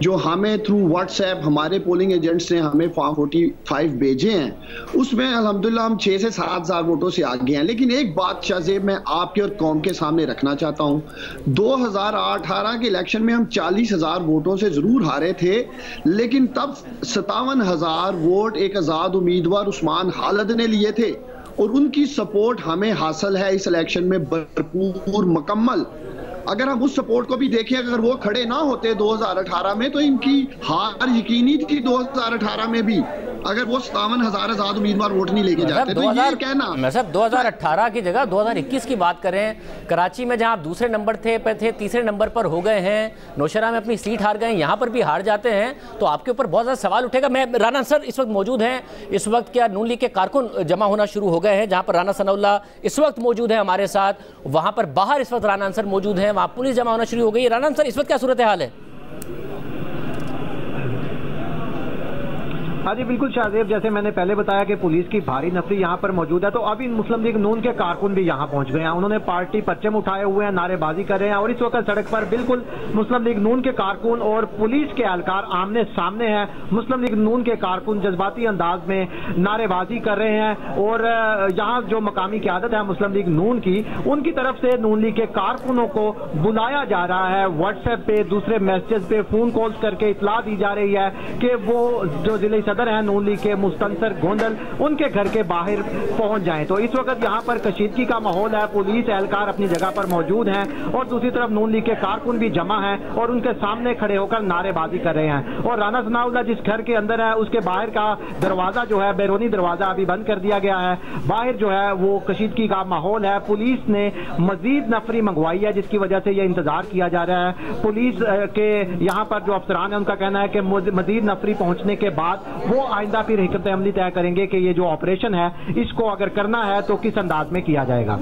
जो हमें थ्रू व्हाट्सएप हमारे पोलिंग एजेंट्स ने हमें फॉर्म 45 भेजे हैं। उसमें अल्हम्दुलिल्लाह हम 6 से 7,000 वोटों से आगे हैं। लेकिन एक बात शाहजेब मैं आपके और कौम के सामने रखना चाहता हूँ, 2018 के इलेक्शन में हम 40,000 वोटों से जरूर हारे थे, लेकिन तब 57,000 वोट एक आजाद उम्मीदवार उस्मान खालिद ने लिए थे और उनकी सपोर्ट हमें हासिल है इस इलेक्शन में भरपूर मुकम्मल। अगर हम उस सपोर्ट को भी देखें, अगर वो खड़े ना होते 2018 में तो इनकी हार यकीनी थी 2018 में भी, अगर वो 57,000 आजाद उम्मीदवार वोट नहीं लेके जाते। तो ये कहना मैं साहब 2018 की जगह 2021 की बात करें, कराची में जहां आप दूसरे नंबर थे तीसरे नंबर पर हो गए हैं, नौशेरा में अपनी सीट हार गए, यहाँ पर भी हार जाते हैं तो आपके ऊपर बहुत ज़्यादा सवाल उठेगा। मैं राना सर इस वक्त मौजूद हैं, इस वक्त क्या नून लीग के कारकुन जमा होना शुरू हो गए हैं? जहाँ पर राना सनाउल्लाह इस वक्त मौजूद है हमारे साथ, वहाँ पर बाहर इस वक्त राना अंसर मौजूद हैं, वहाँ पुलिस जमा होना शुरू हो गई है। राना अंसर, इस वक्त क्या सूरत हाल है? हाँ जी बिल्कुल शाहजेब, जैसे मैंने पहले बताया कि पुलिस की भारी नफरी यहाँ पर मौजूद है, तो अभी मुस्लिम लीग नून के कारकुन भी यहाँ पहुंच गए हैं। उन्होंने पार्टी परचम उठाए हुए हैं, नारेबाजी कर रहे हैं और इस वक्त सड़क पर बिल्कुल मुस्लिम लीग नून के कारकुन और पुलिस के एहलकार आमने सामने हैं। मुस्लिम लीग नून के कारकुन जज्बाती अंदाज में नारेबाजी कर रहे हैं और यहाँ जो मकामी क़यादत है मुस्लिम लीग नून की, उनकी तरफ से नून लीग के कारकुनों को बुलाया जा रहा है। व्हाट्सएप पे, दूसरे मैसेज पे, फोन कॉल्स करके इतला दी जा रही है कि वो जो जिले सदर हैं नून लीग के मुस्तनसर गोंदल, उनके घर के बाहर पहुंच जाएं। तो इस वक्त यहाँ पर कशीदगी का माहौल है, पुलिस एहलकार अपनी जगह पर मौजूद हैं और दूसरी तरफ नून लीग के कारकुन भी जमा हैं और उनके सामने खड़े होकर नारेबाजी कर रहे हैं। और राना सनाउल्लाह जिस घर के अंदर है उसके बाहर का दरवाजा जो है, बैरूनी दरवाजा अभी बंद कर दिया गया है। बाहर जो है वो कशीदगी का माहौल है। पुलिस ने मजीद नफरी मंगवाई है जिसकी वजह से यह इंतजार किया जा रहा है। पुलिस के यहाँ पर जो अफसरान है उनका कहना है कि मजीद नफरी पहुंचने के बाद वो आइंदा फिर हिकमत अमली तय करेंगे कि ये जो ऑपरेशन है इसको अगर करना है तो किस अंदाज में किया जाएगा।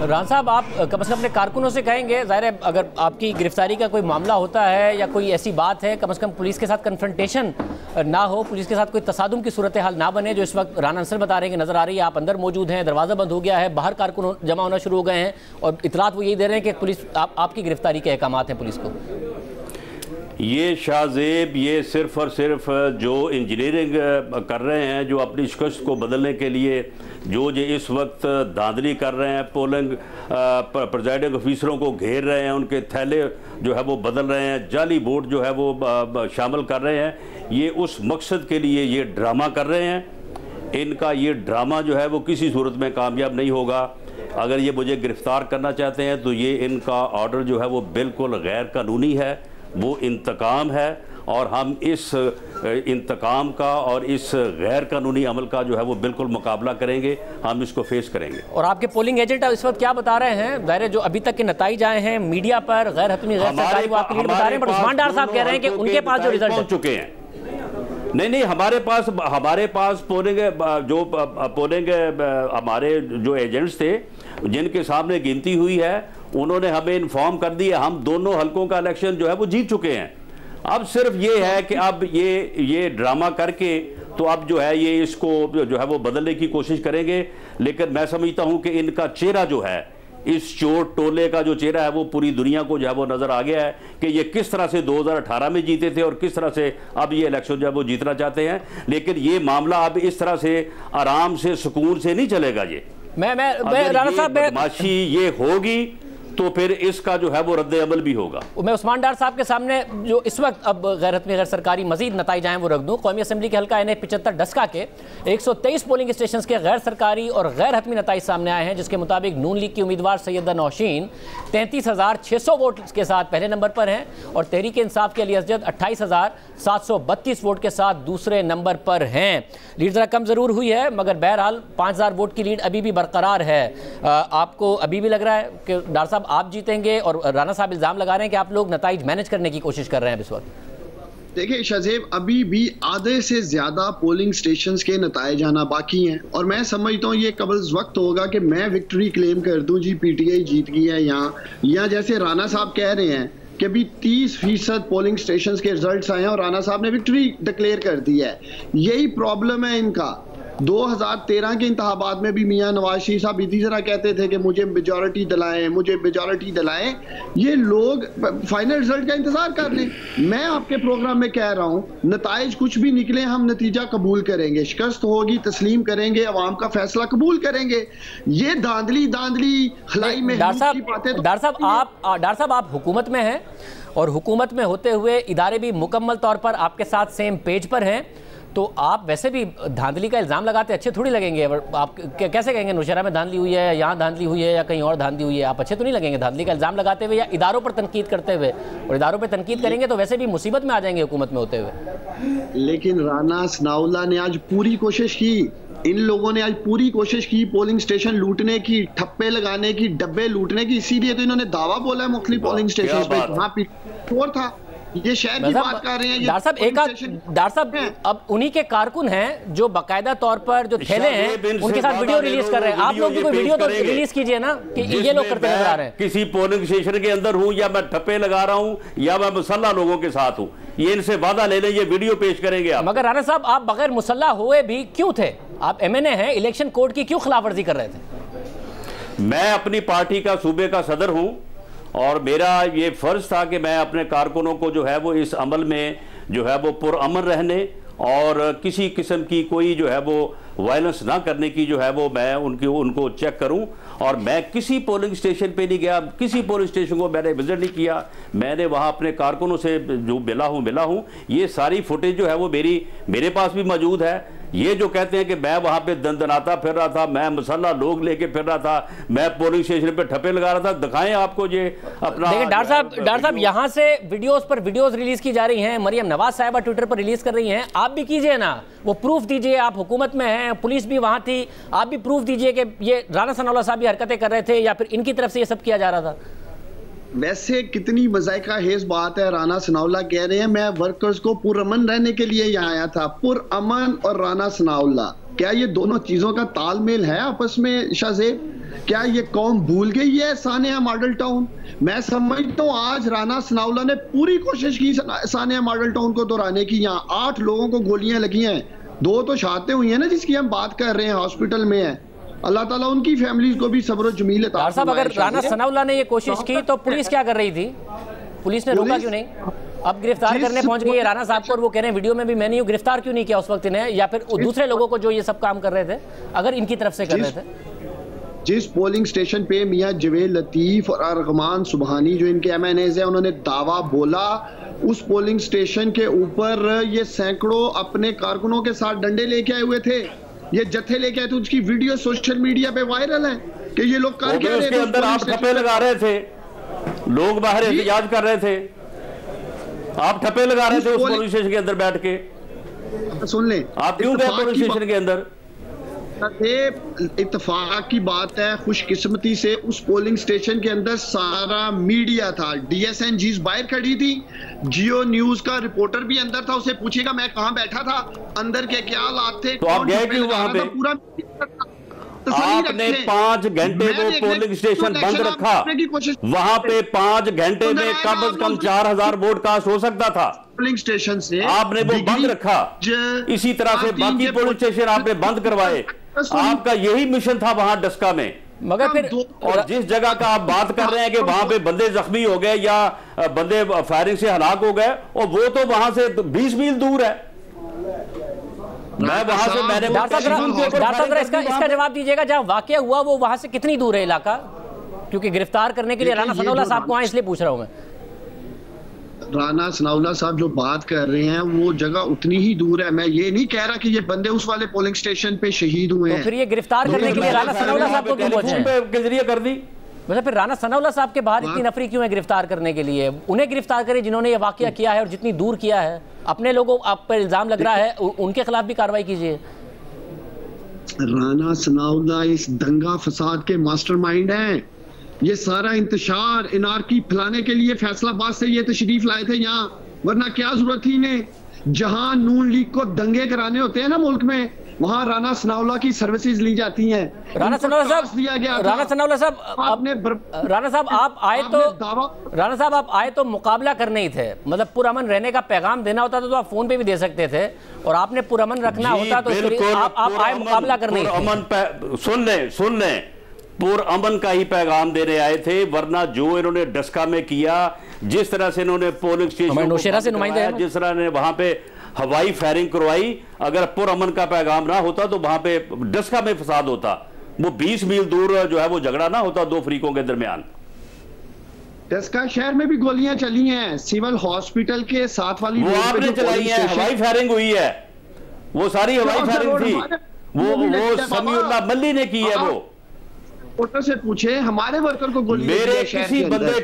राना साहब, आप कम से कम अपने कारकुनों से कहेंगे, जाहिर है अगर आपकी गिरफ्तारी का कोई मामला होता है या कोई ऐसी बात है, कम से कम पुलिस के साथ कन्फ्रंटेशन ना हो, पुलिस के साथ कोई तसादुम की सूरत हाल ना बने, जो इस वक्त राना अंसर बता रहे हैं कि नजर आ रही है। आप अंदर मौजूद हैं, दरवाजा बंद हो गया है, बाहर कारकुन जमा होना शुरू हो गए हैं और इतलात वो यही दे रहे हैं कि पुलिस आपकी गिरफ्तारी के अहकाम हैं पुलिस को। ये शाहजेब ये सिर्फ और सिर्फ जो इंजीनियरिंग कर रहे हैं, जो अपनी शिकस्त को बदलने के लिए जो ये इस वक्त धांधली कर रहे हैं, पोलिंग प्रिजाइडिंग ऑफिसरों को घेर रहे हैं, उनके थैले जो है वो बदल रहे हैं, जाली वोट जो है वो शामिल कर रहे हैं, ये उस मकसद के लिए ये ड्रामा कर रहे हैं। इनका ये ड्रामा जो है वो किसी सूरत में कामयाब नहीं होगा। अगर ये मुझे गिरफ़्तार करना चाहते हैं तो ये इनका ऑर्डर जो है वो बिल्कुल गैर कानूनी है, वो इंतकाम है और हम इस इंतकाम का और इस गैर कानूनी अमल का जो है वो बिल्कुल मुकाबला करेंगे, हम इसको फेस करेंगे। और आपके पोलिंग एजेंट इस वक्त क्या बता रहे हैं? दायरे जो अभी तक के नतीजे आए हैं मीडिया पर गैर हतमी गैर सरकारी, वो आपके लिए बता रहे हैं, पर उस्मान डार साहब कह रहे हैं कि उनके पास जो रिजल्ट पहुंच चुके हैं। नहीं, हमारे पास पोलिंग हमारे जो एजेंट्स थे जिनके सामने गिनती हुई है, उन्होंने हमें इन्फॉर्म कर दिया हम दोनों हलकों का इलेक्शन जो है वो जीत चुके हैं। अब सिर्फ ये है कि अब ये ड्रामा करके तो अब जो है ये इसको जो है वो बदलने की कोशिश करेंगे। लेकिन मैं समझता हूं कि इनका चेहरा जो है, इस चोर टोले का जो चेहरा है वो पूरी दुनिया को जो है वो नजर आ गया है कि ये किस तरह से 2018 में जीते थे और किस तरह से अब ये इलेक्शन जो है वो जीतना चाहते हैं। लेकिन ये मामला अब इस तरह से आराम से सुकून से नहीं चलेगा। ये मैं राना साहब, बदमाशी ये होगी तो फिर इसका जो है वो रद्द अमल भी होगा। मैं उस्मान डार साहब के सामने जो इस वक्त अब गैर हतमी गैर सरकारी मजीद नतीजे आए वो रख दूं। कौमी असम्बली के हल्का NA 75 डस्का के 123 पोलिंग स्टेशन के गैर सरकारी और गैर हतमी नतीजे सामने आए हैं, जिसके मुताबिक नून लीग की उम्मीदवार सैयदा नौशीन 33,600 वोट के साथ पहले नंबर पर हैं और तहरीक इंसाफ के अली असजद 28,732 वोट के साथ दूसरे नंबर पर हैं। लीड ज़रा कम ज़रूर हुई है मगर बहरहाल 5,000 वोट की लीड अभी भी बरकरार है। आपको अभी भी लग रहा है कि डार साहब आप जीतेंगे? और राना साहब इल्जाम लगा रहे हैं कि आप लोग नताइज मैनेज करने की कोशिश कर रहे हैं इस वक्त। देखिए शाहजेब, अभी भी आधे से ज्यादा पोलिंग स्टेशंस के नताइज आना बाकी हैं और मैं समझता हूँ ये कबल वक्त होगा कि मैं विक्ट्री क्लेम कर दूं जी PTI जीत गई है। यहाँ जैसे राना साहब कह रहे हैं कि अभी 30% पोलिंग स्टेशंस के रिजल्ट्स आए हैं और राना साहब ने विक्ट्री डिक्लेयर कर दी है। यही प्रॉब्लम है इनका। 2013 के इंतखाबात में भी मियां नवाज शरीफ साहब इसी तरह कहते थे कि मुझे मेजॉरिटी दिलाएं। ये लोग फाइनल रिजल्ट का इंतजार कर लें। मैं आपके प्रोग्राम में कह रहा हूं, नताइज कुछ भी निकले हम नतीजा कबूल करेंगे, शिकस्त होगी तस्लीम करेंगे, अवाम का फैसला कबूल करेंगे। ये धांधली खलाई में डार साहब आप हुकूमत में हैं और हुकूमत में होते हुए इदारे भी मुकम्मल तौर पर आपके साथ सेम पेज पर हैं, तो आप वैसे भी धांधली का इल्ज़ाम लगाते अच्छे थोड़ी लगेंगे। आप कैसे कहेंगे नौशहरा में धांधली हुई है, यहाँ धांधली हुई है या कहीं और धांधली हुई है? आप अच्छे तो नहीं लगेंगे धांधली का इल्ज़ाम लगाते हुए या इदारों पर तनकीद करते हुए। और इदारों पर तनकीद करेंगे तो वैसे भी मुसीबत में आ जाएंगे हुकूमत में होते हुए। लेकिन राना सनाउल्लाह ने आज पूरी कोशिश की, इन लोगों ने आज पूरी कोशिश की पोलिंग स्टेशन लूटने की, ठप्पे लगाने की, डब्बे लूटने की। इसीलिए तो इन्होंने दावा बोला है मुख्तलिफ पोलिंग स्टेशन पे वहाँ पे चोर था। ये शहर की बात कर रहे हैं। डार साहब अब उन्हीं के कारकुन हैं जो बाकायदा तौर पर जो थैले हैं उनके साथ वीडियो रिलीज कर रहे हैं। आप लोग भी कोई वीडियो तो रिलीज कीजिए ना कि ये लोग करते नजर आ रहे हैं। किसी पोलिंग स्टेशन के अंदर हूं या मैं ठप्पे लगा रहा हूं या मैं मुसल्ला लोगों के साथ हूं, ये इनसे वादा ले लें, ये वीडियो पेश करेंगे आप। मगर राना साहब आप बगैर मुसल्ला हुए भी क्यों थे? आप MNA हैं, इलेक्शन कोड की क्यों खिलाफवर्जी कर रहे थे? मैं अपनी पार्टी का सूबे का सदर हूं और मेरा ये फर्ज था कि मैं अपने कारकुनों को जो है वो इस अमल में जो है वो पुरअमन रहने और किसी किस्म की कोई जो है वो वायलेंस ना करने की जो है वो मैं उनको चेक करूं और मैं किसी पोलिंग स्टेशन पे नहीं गया, किसी पोलिंग स्टेशन को मैंने विजिट नहीं किया। मैंने वहाँ अपने कारकुनों से जो मिला हूँ, ये सारी फुटेज जो है वो मेरे पास भी मौजूद है। ये जो कहते हैं कि मैं वहाँ पे दंदनाता फिर रहा था, मैं मसल्ला लोग लेके फिर रहा था, मैं पोलिंग स्टेशन पे ठप्पे लगा रहा था, दिखाएं आपको ये अपना। देखिए डॉक्टर साहब यहाँ से वीडियोस पर वीडियोस रिलीज की जा रही हैं, मरियम नवाज साहिबा ट्विटर पर रिलीज कर रही हैं, आप भी कीजिए ना, वो प्रूफ दीजिए, आप हुकूमत में हैं, पुलिस भी वहाँ थी, आप भी प्रूफ दीजिए कि ये राना सनाउल्लाह साहब ये हरकतें कर रहे थे या फिर इनकी तरफ से ये सब किया जा रहा था। वैसे कितनी मज़ाइका हेज बात है, राना सनाउल्लाह कह रहे हैं मैं वर्कर्स को पुरअमन रहने के लिए यहाँ आया था। पुरअमन और राना सनाउल्लाह, क्या ये दोनों चीजों का तालमेल है आपस में शाहजेब? क्या ये कौम भूल गई है सानिया मॉडल टाउन? मैं समझता हूँ आज राना सनाउल्लाह ने पूरी कोशिश की सानिया मॉडल टाउन को दोहराने की। यहाँ 8 लोगों को गोलियां लगी हैं, 2 तो शहादतें हुई हैं ना जिसकी हम बात कर रहे हैं, हॉस्पिटल में है। अल्लाह ताला उनकी फैमिलीज को भी सब्र जमील अता फरमाए। साहब अगर राना सनाउल्लाह ने ये कोशिश की तो पुलिस क्या कर रही थी? पुलिस ने रोका क्यों नहीं? अब गिरफ्तार करने पहुंच गई है राना साहब को और वो कह रहे हैं वीडियो में भी मैं नहीं हूं, गिरफ्तार क्यों नहीं किया उस वक्त इन्हें, या फिर दूसरे लोगों को जो ये सब काम कर रहे थे अगर इनकी तरफ से कर रहे थे? जिस पोलिंग स्टेशन पे मियां जवेद लतीफ और अरगमान सुबहानी जो इनके MNAs हैं उन्होंने दावा बोला, उस पोलिंग स्टेशन के ऊपर ये सैकड़ों अपने कारकुनों के साथ डंडे लेके आए हुए थे, ये जत्थे लेके आए थे। उसकी वीडियो सोशल मीडिया पे वायरल है कि ये लोग कर क्या रहे थे। अंदर आप ठप्पे लगा रहे थे, लोग बाहर एहतजाज कर रहे थे, आप ठप्पे लगा रहे थे उस पोलिंग स्टेशन के अंदर बैठ के। सुन लें, आप क्यों गए पोलिंग स्टेशन के अंदर? इत्तेफाक की बात है, खुशकिस्मती से उस पोलिंग स्टेशन के अंदर सारा मीडिया था, DSNGs बाहर खड़ी थी, जियो न्यूज का रिपोर्टर भी अंदर था, उसे पूछेगा मैं कहां बैठा था, अंदर के क्या हालात थे, तो आप गए क्यों वहां पे? पूरा आपने 5 घंटे वो पोलिंग स्टेशन बंद रखा, वहां पे 5 घंटे में कम से कम 4000 वोट कास्ट हो सकता था। पोलिंग स्टेशन से आपने वो बंद रखा, इसी तरह से बाकी पोलिंग स्टेशन आपने बंद करवाए। आपका यही मिशन था वहां डस्का में। मगर फिर और जिस जगह का आप बात कर रहे हैं कि वहां पे बंदे जख्मी हो गए या बंदे फायरिंग से हलाक हो गए, और वो तो वहां से 20 मील दूर है। मैं वहां से मैंने इसका जवाब दीजिएगा, जहां वाकया हुआ वो वहां से कितनी दूर है इलाका? क्योंकि गिरफ्तार करने के लिए राना सनाउल्लाह साहब को आए, इसलिए पूछ रहा हूं मैं। राना सनाउल्लाह साहब जो बात कर रहे हैं वो जगह उतनी ही दूर है। मैं ये नहीं कह रहा कि ये बंदे उस वाले पोलिंग स्टेशन पे शहीद हुए हैं। तो फिर ये गिरफ्तार करने के लिए राना सनाउल्लाह साहब को क्यों पहुंचे के जरिए कर दी? मतलब फिर राना सनाउल्लाह साहब के बाहर इतनी नफरी क्यों है गिरफ्तार करने के लिए? उन्हें गिरफ्तार करें जिन्होंने ये वाकया किया है और जितनी दूर किया है। अपने लोगों आप पर इल्जाम लग रहा है, उनके खिलाफ भी कार्रवाई कीजिए। राना सनाउल्लाह इस दंगा फसाद के मास्टरमाइंड हैं। ये सारा इंतशार इनारकी फैलाने के लिए फैसलाबाद से ये तशरीफ लाए थे यहाँ, वरना क्या जरूरत थी इन्हें? जहां नून लीग को दंगे कराने होते हैं ना मुल्क में, वहां राना सनाउल्लाह की सर्विसेज ली जाती हैं। राना सनाउल्लाह साहब आप आए तो मुकाबला करने ही थे, मतलब पुरअमन रहने का पैगाम देना होता तो आप फोन पे भी दे सकते थे, और आपने पुरअमन रखना होता तो आप आए मुकाबला करने ही। सुन ले, पुरअमन का ही पैगाम देने आए थे, वरना जो इन्होंने डस्का में किया, जिस तरह से इन्होंने पोलिंग स्टेशन नौशेरा से नुमाइंदे हैं, जिस तरह ने वहां पे हवाई फायरिंग करवाई, अगर पुरअमन का पैगाम ना होता तो वहां पे डस्का में फसाद होता। वो 20 मील दूर जो है वो झगड़ा ना होता दो फरीकों के दरमियान। डस्का शहर में भी गोलियां चली हैं, सिविल हॉस्पिटल के साथ वाली वो आपने चलाई है, हवाई फायरिंग हुई है, वो सारी हवाई फायरिंग थी, वो समीउल्लाह मल्ली ने की है। वो से पूछे हमारे वर्कर को गोली, मेरे किसी बंदे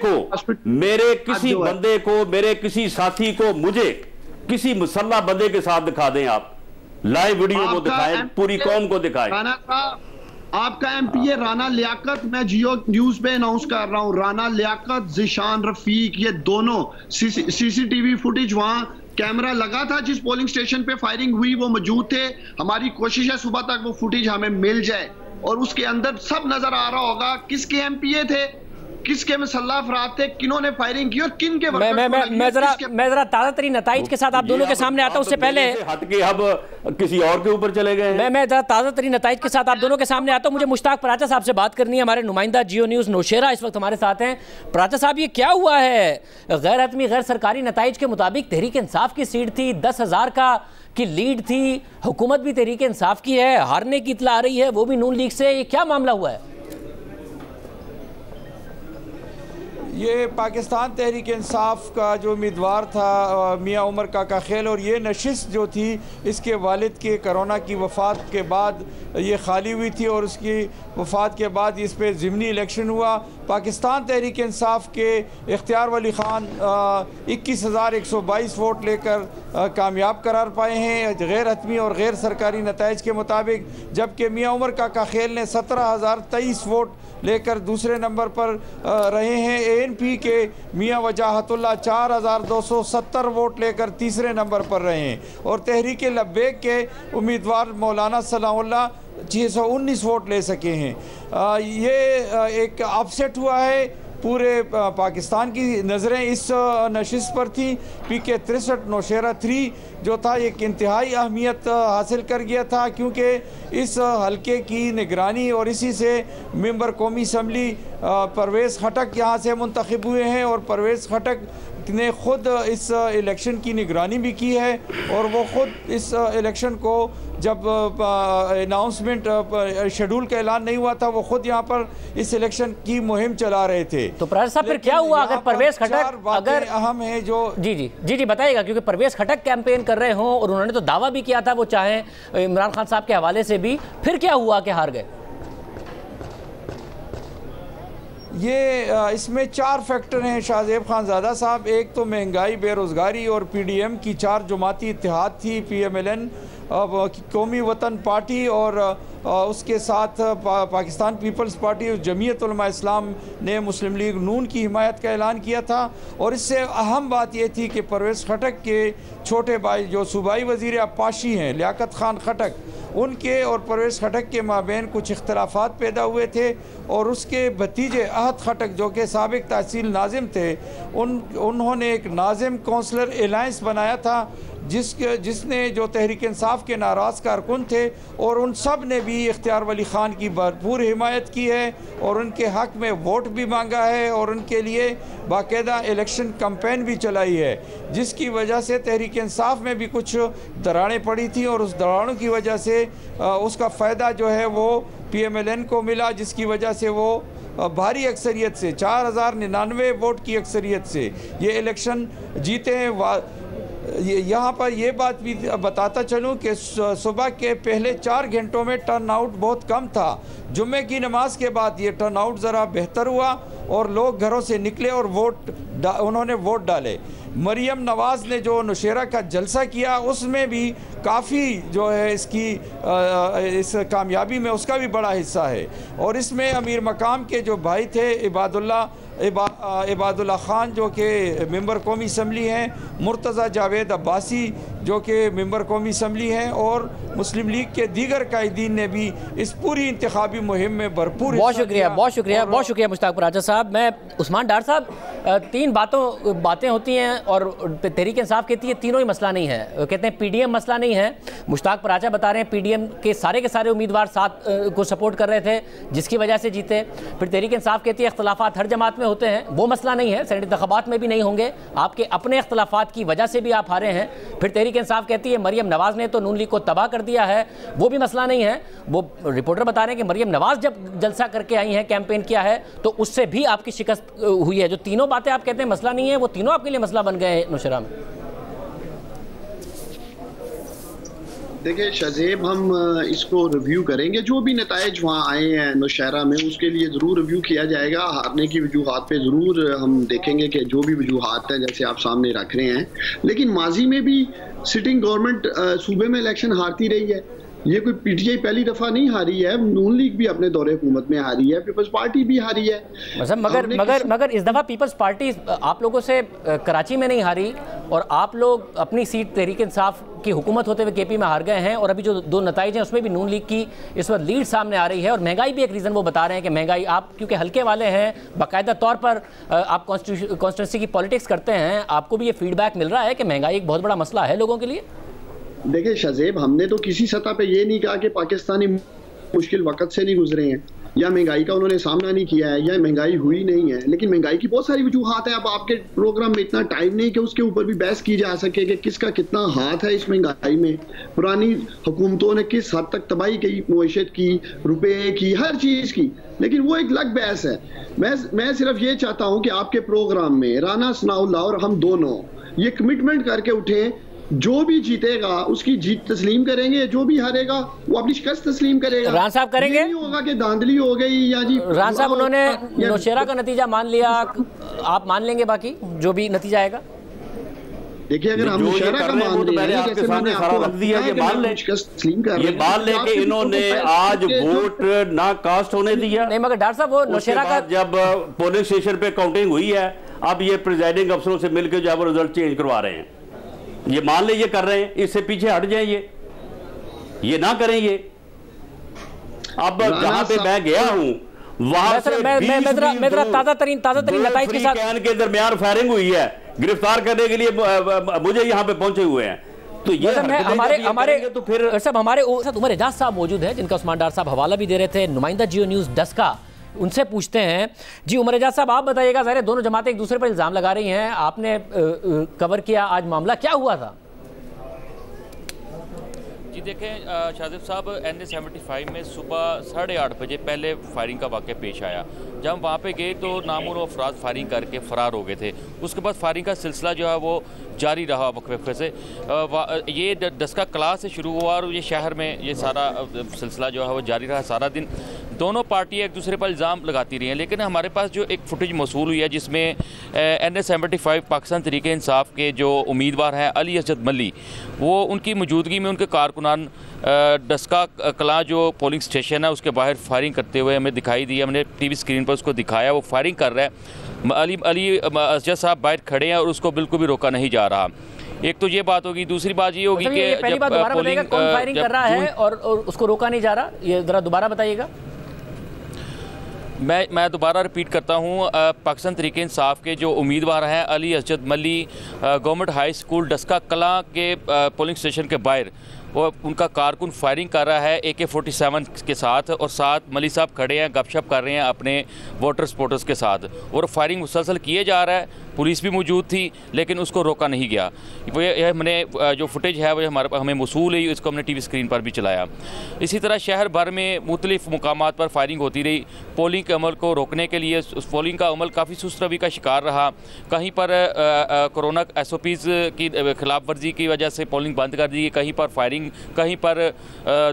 को, मेरे किसी साथी को, मुझे किसी मुसल्ला बंदे के साथ दिखा दें, आप लाइव वीडियो को दिखाएं, पूरी कौम को दिखाएं। आपका MPA राना लियाकत, मैं जियो न्यूज पे अनाउंस कर रहा हूं, राना लियाकत, ज़िशान रफीक, ये दोनों CCTV फुटेज वहां कैमरा लगा था जिस पोलिंग स्टेशन पे फायरिंग हुई, वो मौजूद थे। हमारी कोशिश है सुबह तक वो फुटेज हमें मिल जाए, और उसके अंदर सब नजर आ रहा होगा किसके MPA थे, किसके मुसल्लह अफराद थे, किन्होंने फायरिंग की और किन के मैं जरा ताज़ा तरीन नताइज के साथ आप दोनों के सामने आता हूं। उससे पहले हट के अब किसी और के ऊपर चले गए। मैं जरा ताज़ा तरीन नताइज के साथ आप दोनों के सामने आता हूं। मुझे मुश्ताक पराचा साहब से बात करनी है, हमारे नुमाइंदा जियो न्यूज़ नौशेरा इस वक्त हमारे साथ हैं। पराचा साहब, ये क्या हुआ है? गैर हतमी गैर सरकारी नताइज के मुताबिक तहरीक इंसाफ की सीट थी, 10,000 की लीड थी, हुकूमत भी तहरीक इंसाफ की है, हारने की इत्तला आ रही है, वो भी नून लीग से। ये क्या मामला हुआ है? ये पाकिस्तान तहरीक इंसाफ का जो उम्मीदवार था मियाँ उमर काका खेल, और ये नशिस्त जो थी इसके वालिद के कोरोना की वफ़ात के बाद ये खाली हुई थी और उसकी वफ़ात के बाद इस पर ज़िमनी इलेक्शन हुआ। पाकिस्तान तहरीक इंसाफ के इख्तियार वली ख़ान 21,122 वोट लेकर कामयाब करार पाए हैं गैर हतमी और गैर सरकारी नताइज के मुताबिक, जबकि मियाँ उमर काका खेल ने 17,023 वोट लेकर दूसरे नंबर पर रहे हैं। ANP के मियाँ वजाहतुल्लाह 4,270 वोट लेकर तीसरे नंबर पर रहे हैं और तहरीक लब्बैक के उम्मीदवार मौलाना सलाहुल्लाह 619 वोट ले सके हैं। ये एक अपसेट हुआ है, पूरे पाकिस्तान की नज़रें इस नशिस्त पर थी। PK 63 नौशेरा 3 जो था एक इंतहाई अहमियत हासिल कर गया था, क्योंकि इस हलके की निगरानी और इसी से मेंबर कौमी असम्बली परवेज़ खटक यहाँ से मुंतखब हुए हैं और परवेज़ खटक ने ख़ुद इस इलेक्शन की निगरानी भी की है और वो ख़ुद इस इलेक्शन को जब अनाउंसमेंट शेड्यूल का ऐलान नहीं हुआ था वो ख़ुद यहाँ पर इस इलेक्शन की मुहिम चला रहे थे। तो प्रहर साहब फिर क्या हुआ अगर परवेज़ खटक अगर अहम है जो जी बताइएगा, क्योंकि परवेज़ खटक कैंपेन कर रहे हों और उन्होंने तो दावा भी किया था वो चाहें इमरान खान साहब के हवाले से भी, फिर क्या हुआ कि हार गए? ये इसमें 4 फैक्टर हैं शाहजेब खानज़ादा साहब। एक तो महंगाई, बेरोज़गारी और PDM की 4 जमाती इत्तेहाद थी, PMLN कौमी वतन पार्टी और उसके साथ पाकिस्तान पीपल्स पार्टी और जमीयत उलमा इस्लाम ने मुस्लिम लीग नून की हिमायत का ऐलान किया था। और इससे अहम बात यह थी कि परवेज़ खटक के छोटे भाई जो सूबाई वज़ीर अब्बासी हैं लियाकत खान खटक, उनके और परवेज़ खटक के माबैन कुछ इख्तलाफात पैदा हुए थे और उसके भतीजे अहद खटक जो कि साबिक तहसील नाजिम थे उन्होंने एक नाजिम काउंसलर एलायंस बनाया था जिसने जो तहरीक इंसाफ के नाराज़ कारकुन थे और उन सब ने भी इख्तियार वली ख़ान की भरपूर हिमायत की है और उनके हक़ में वोट भी मांगा है और उनके लिए बाकायदा इलेक्शन कैंपेन भी चलाई है, जिसकी वजह से तहरीक इंसाफ में भी कुछ दरारें पड़ी थी और उस दरारों की वजह से उसका फ़ायदा जो है वो PMLN को मिला, जिसकी वजह से वो भारी अक्सरियत से 4,099 वोट की अक्सरियत से ये इलेक्शन जीते हैं। यहाँ पर ये बात भी बताता चलूँ कि सुबह के पहले 4 घंटों में टर्नआउट बहुत कम था। जुम्मे की नमाज के बाद ये टर्नआउट ज़रा बेहतर हुआ और लोग घरों से निकले और उन्होंने वोट डाले। मरियम नवाज़ ने जो नौशेरा का जलसा किया उसमें भी काफ़ी जो है इस कामयाबी में उसका भी बड़ा हिस्सा है। और इसमें अमीर मकाम के जो भाई थे इबादुल्ला ख़ान जो कि मेंबर कौमी असम्बली हैं, मुर्तज़ा जावेद अब्बासी जो कि मेंबर कौमी असम्बली हैं और मुस्लिम लीग के दीगर कायदीन ने भी इस पूरी इंतखाबी मुहिम में भरपूर। बहुत शुक्रिया मुश्ताक राजा साहब। मैं उस्मान डार साहब, 3 बातें होती हैं और तहरीक इंसाफ कहती है तीनों ही मसला नहीं है, कहते हैं PDM मसला नहीं है। मुश्ताक पराचा बता रहे हैं PDM के सारे उम्मीदवार साथ को सपोर्ट कर रहे थे जिसकी वजह से जीते। फिर तहरीक इंसाफ कहती है इख्तलाफात हर जमात में होते हैं, वो मसला नहीं है, सेनेट इंतखाबात में भी नहीं होंगे, आपके अपने इख्तलाफात की वजह से भी आप हारे हैं। फिर तहरीक इंसाफ कहती है मरियम नवाज़ ने तो नून लीग को तबाह कर दिया है, वो भी मसला नहीं है। वो रिपोर्टर बता रहे हैं कि मरियम नवाज़ जब जलसा करके आई हैं, कैंपेन किया है, तो उससे भी आपकी शिकस्त हुई है। जो तीनों बातें आप कहते हैं मसला नहीं है, वो तीनों आपके लिए मसला बन गए नौशेरा में। देखिए शहजेब, हम इसको रिव्यू करेंगे, जो भी नताइज वहाँ आए हैं नौशेरा में उसके लिए ज़रूर रिव्यू किया जाएगा। हारने की वजूहात पे ज़रूर हम देखेंगे कि जो भी वजूहात हैं जैसे आप सामने रख रहे हैं, लेकिन माजी में भी सिटिंग गवर्नमेंट सूबे में इलेक्शन हारती रही है। ये कोई PTI पहली दफ़ा नहीं हारी है, नून लीग भी अपने दौरे हुकूमत में हारी है, पीपल्स पार्टी भी हारी है। मगर इस दफ़ा पीपल्स पार्टी आप लोगों से कराची में नहीं हारी और आप लोग अपनी सीट तहरीक इंसाफ की हुकूमत होते हुए KP में हार गए हैं और अभी जो 2 नताइज हैं उसमें भी नून लीग की इस वक्त लीड सामने आ रही है। और महंगाई भी एक रीज़न वो बता रहे हैं कि महंगाई, आप क्योंकि हल्के वाले हैं, बाकायदा तौर पर आप कॉन्स्टिट्यूंसी की पॉलिटिक्स करते हैं, आपको भी ये फीडबैक मिल रहा है कि महंगाई एक बहुत बड़ा मसला है लोगों के लिए। देखिए शहजेब, हमने तो किसी सतह पे ये नहीं कहा कि पाकिस्तानी मुश्किल वक्त से नहीं गुजरे हैं। या महंगाई का उन्होंने सामना नहीं किया है या महंगाई हुई नहीं है। लेकिन महंगाई की बहुत सारी वजूहात है। अब आपके प्रोग्राम में इतना टाइम नहीं कि उसके ऊपर भी बहस की जा सके कि किसका कितना हाथ है इस महंगाई में। पुरानी हुकूमतों ने किस हद तक तबाही की, मुआशत की, रुपए की, हर चीज की, लेकिन वो एक अलग बहस है। मैं सिर्फ ये चाहता हूं कि आपके प्रोग्राम में राना सनाउल्लाह और हम दोनों ये कमिटमेंट करके उठे, जो भी जीतेगा उसकी जीत तस्लीम करेंगे, जो भी हारेगा वो अपनी शिकस्त तस्लीम करेगा। रान साहब करेंगे? नहीं होगा कि धांधली हो गई या जी। रान साहब उन्होंने नौशेरा का नतीजा मान लिया, आप मान लेंगे बाकी जो भी नतीजा आएगा? देखिए अगर हम नौशेरा का मान रहे हैं, जैसे मैंने आपको रख दिया, ये मान ले कि इन्होंने आज वोट ना कास्ट होने दिया। नहीं मगर डॉक्टर साहब वो नौशेरा का जब पोलिंग स्टेशन पे काउंटिंग हुई है, अब ये प्रिजाइडिंग अफसरों से मिलकर जब रिजल्ट चेंज करवा रहे हैं, ये मान ले ये कर रहे हैं, इससे पीछे हट जाए, ये ना करें। ये अब जहां पे मैं गया हूं वहां से ताजा तरीन नताइज के साथ के दरमियान फायरिंग हुई है, गिरफ्तार करने के लिए मुझे यहां पे पहुंचे हुए हैं। तो ये हमारे तो फिर सब हमारे साथ उमर एजाज साहब मौजूद हैं, जिनका उस्मान डार साहब हवाला भी दे रहे थे, नुमाइंदा जियो न्यूज़ डस्का, उनसे पूछते हैं। जी उमर एजाज साहब, आप बताइएगा, ज़ाहिर दोनों जमातें एक दूसरे पर इल्ज़ाम लगा रही हैं, आपने कवर किया आज मामला, क्या हुआ था? जी देखें शाजिब साहब, NA-75 में सुबह 8:30 बजे पहले फायरिंग का वाक़या पेश आया। जब हम वहाँ पे गए तो नामुर अफराद फायरिंग करके फ़रार हो गए थे। उसके बाद फायरिंग का सिलसिला जो है वो जारी रहा वक्फे से। ये डस्का क्लास से शुरू हुआ और ये शहर में ये सारा सिलसिला जो है वो जारी रहा सारा दिन। दोनों पार्टियाँ एक दूसरे पर इल्ज़ाम लगाती रही हैं, लेकिन हमारे पास जो एक फुटेज मौसूल हुई है जिसमें NA-75 पाकिस्तान तहरीक इंसाफ के जो उम्मीदवार हैं अली असद मल्ली, वो उनकी मौजूदगी में उनके कारकुनान डस्का कला जो पोलिंग स्टेशन है उसके बाहर फायरिंग करते हुए हमें दिखाई दी। हमने TV स्क्रीन पर उसको दिखाया, वो फायरिंग कर रहा है। अली असद साहब बाहर खड़े हैं और उसको बिल्कुल भी रोका नहीं जा रहा। एक तो ये बात होगी, दूसरी बात ये होगी कि पहली बात दोबारा बताइएगा, कौन फायरिंग कर रहा है और उसको रोका नहीं जा रहा, ये ज़रा दोबारा बताइएगा। मैं दोबारा रिपीट करता हूँ, पाकिस्तान तहरीक इंसाफ के जो उम्मीदवार हैं अली असद मल्ली गवर्नमेंट हाई स्कूल डस्का कला के पोलिंग स्टेशन के बाहर वो उनका कारकुन फायरिंग कर रहा है AK-47 के साथ, और साथ मली साहब खड़े हैं, गपशप कर रहे हैं अपने वोटर सपोर्टर्स के साथ, और फायरिंग मुसलसल किए जा रहा है। पुलिस भी मौजूद थी लेकिन उसको रोका नहीं गया। ये हमने जो फुटेज है वो हमें मौसूल है, इसको हमने TV स्क्रीन पर भी चलाया। इसी तरह शहर भर में मुख्तलिफ मुकामात पर फायरिंग होती रही। पोलिंग के अमल को रोकने के लिए उस पोलिंग का अमल काफ़ी सुस्त रवि का शिकार रहा। कहीं पर कोरोना SOPs की खिलाफ वर्जी की वजह से पोलिंग बंद कर दी गई, कहीं पर फायरिंग, कहीं पर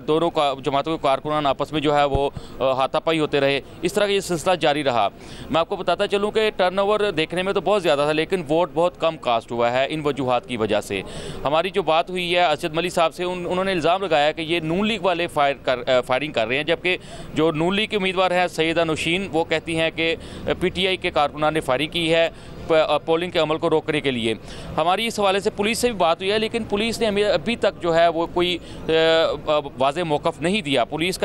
दोनों का जमातों के कारकुनान आपस में जो है वो हाथापाई होते रहे। इस तरह का ये सिलसिला जारी रहा। मैं आपको बताता चलूँ कि टर्नओवर देखने में तो बहुत ज़्यादा था, लेकिन वोट बहुत कम कास्ट हुआ है इन वजूहात की वजह से। हमारी जो बात हुई है असद मली साहब से, उन्होंने इल्ज़ाम लगाया कि ये नून लीग वाले फायरिंग कर रहे हैं, जबकि जो नून लीग के उम्मीदवार हैं सैयदा नौशीन, वो कहती हैं कि PTI के कारकुनान ने फायरिंग की है पोलिंग के अमल को रोकने के लिए। हमारी इस हवाले से पुलिस से भी बात हुई है, लेकिन पुलिस ने हमें अभी तक जो है वो कोई वाज़ेह मौक़िफ़ नहीं दिया। पुलिस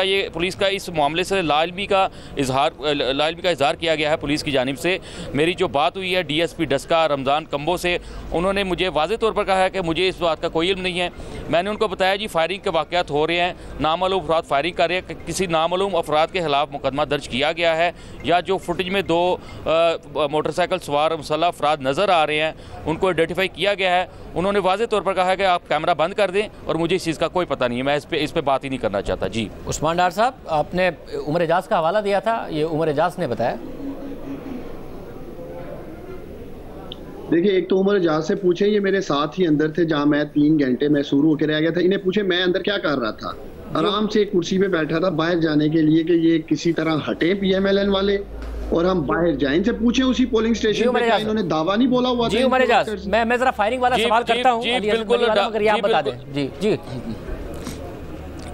का इस मामले से लाइलमी का इजहार किया गया है पुलिस की जानिब से। मेरी जो बात हुई है DSP डस्का रमज़ान कंबो से, उन्होंने मुझे वाज़ेह तौर पर कहा है कि मुझे इस बात का कोई इल्म नहीं है। मैंने उनको बताया जी फायरिंग के वाक़यात हो रहे हैं, नामालूम अफराद फायरिंग कर रहे हैं, किसी नामालूम अफराद के खिलाफ मुकदमा दर्ज किया गया है, या जो फुटेज में 2 मोटरसाइकिल सवार मुसल्लह अफराद नज़र आ रहे हैं उनको आइडेंटिफाई किया गया है। उन्होंने वाज़ेह तौर पर कहा है कि आप कैमरा बंद कर दें और मुझे इस चीज़ का कोई पता नहीं है, मैं इस पे बात ही नहीं करना चाहता। जी उस्मान डार साहब, आपने उमर एजाज का हवाला दिया था, ये उमर एजाज ने बताया। देखिए एक तो उमर एजाज से पूछे, ये मेरे साथ ही अंदर थे जहां मैं 3 घंटे मैं शुरू होकर रह गया था। इन्हें पूछे मैं अंदर क्या कर रहा था, आराम से एक कुर्सी पे बैठा था बाहर जाने के लिए कि ये किसी तरह हटे PMLN वाले और हम बाहर जाएं। से पूछे उसी पोलिंग स्टेशन पे, इन्होंने दावा नहीं बोला हुआ जी उमर एजाज, मैं जरा फायरिंग वाला सवाल करता हूं, आप बता दें। जी जी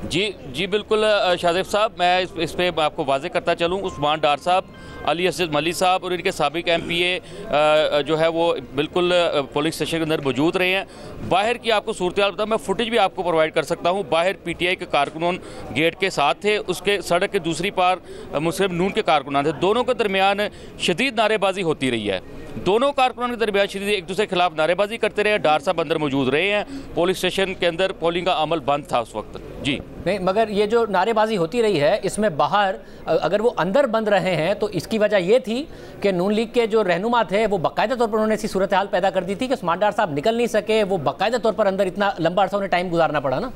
जी जी बिल्कुल शाजिब साहब, मैं इस पे आपको वाज़ेह करता चलूँ, उस्मान डार साहब, अली असद मली साहब और इनके साबिक MPA जो है वो बिल्कुल पोलिंग स्टेशन के अंदर मौजूद रहे हैं। बाहर की आपको सूरत हाल बताऊँ, मैं फुटेज भी आपको प्रोवाइड कर सकता हूँ। बाहर PTI के कारकुनान गेट के साथ थे, उसके सड़क के दूसरी पार मुस्लिम नून के कारकुनान थे। दोनों के दरमियान शदीद नारेबाजी होती रही है। दोनों कारकुनान के दरमियान शदीद एक दूसरे के खिलाफ नारेबाजी करते रहे। डार साहब अंदर मौजूद रहे हैं, पुलिस स्टेशन के अंदर पोलिंग का अमल बंद था उस वक्त। जी नहीं, मगर ये जो नारेबाजी होती रही है इसमें बाहर अगर वो अंदर बंद रहे हैं तो इसकी वजह ये थी कि नून लीग के जो रहनुमा थे वो बाकायदा तौर पर उन्होंने ऐसी सूरत हाल पैदा कर दी थी कि उस्मान डार साहब निकल नहीं सके, वो बाकायदा तौर पर अंदर इतना लंबा अरसा उन्हें टाइम गुजारना पड़ा ना।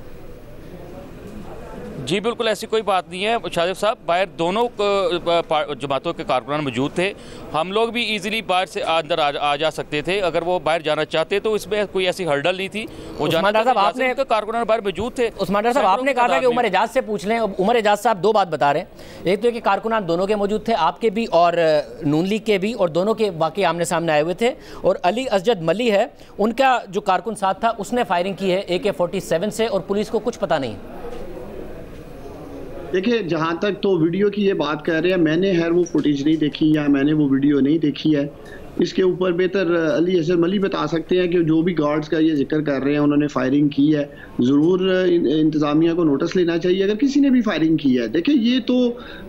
जी बिल्कुल ऐसी कोई बात नहीं है शाहजेब साहब, बाहर दोनों जमातों के कारकुनान मौजूद थे। हम लोग भी इजीली बाहर से अंदर आ जा सकते थे अगर वो बाहर जाना चाहते तो इसमें कोई ऐसी हर्डल नहीं थी। वो जाना आपने कारकुनान बाहर मौजूद थे। उस्मान डार साहब आपने कहा था कि उमर एजाज से पूछ लें। उमर एजाज साहब दो बात बता रहे हैं, एक तो कि कारकुनान दोनों के मौजूद थे, आपके भी और नून लीग के भी, और दोनों के वाकई आमने सामने आए हुए थे। और अली असजद मली है, उनका जो कारकुन साथ था उसने फायरिंग की है AK-47 से और पुलिस को कुछ पता नहीं। देखिए, जहाँ तक तो वीडियो की ये बात कर रहे हैं, मैंने खैर वो फुटेज नहीं देखी या मैंने वो वीडियो नहीं देखी है। इसके ऊपर बेहतर अली असजद मली बता सकते हैं कि जो भी गार्ड्स का ये जिक्र कर रहे हैं उन्होंने फायरिंग की है। ज़रूर इंतज़ामिया को नोटिस लेना चाहिए अगर किसी ने भी फायरिंग की है। देखिए, ये तो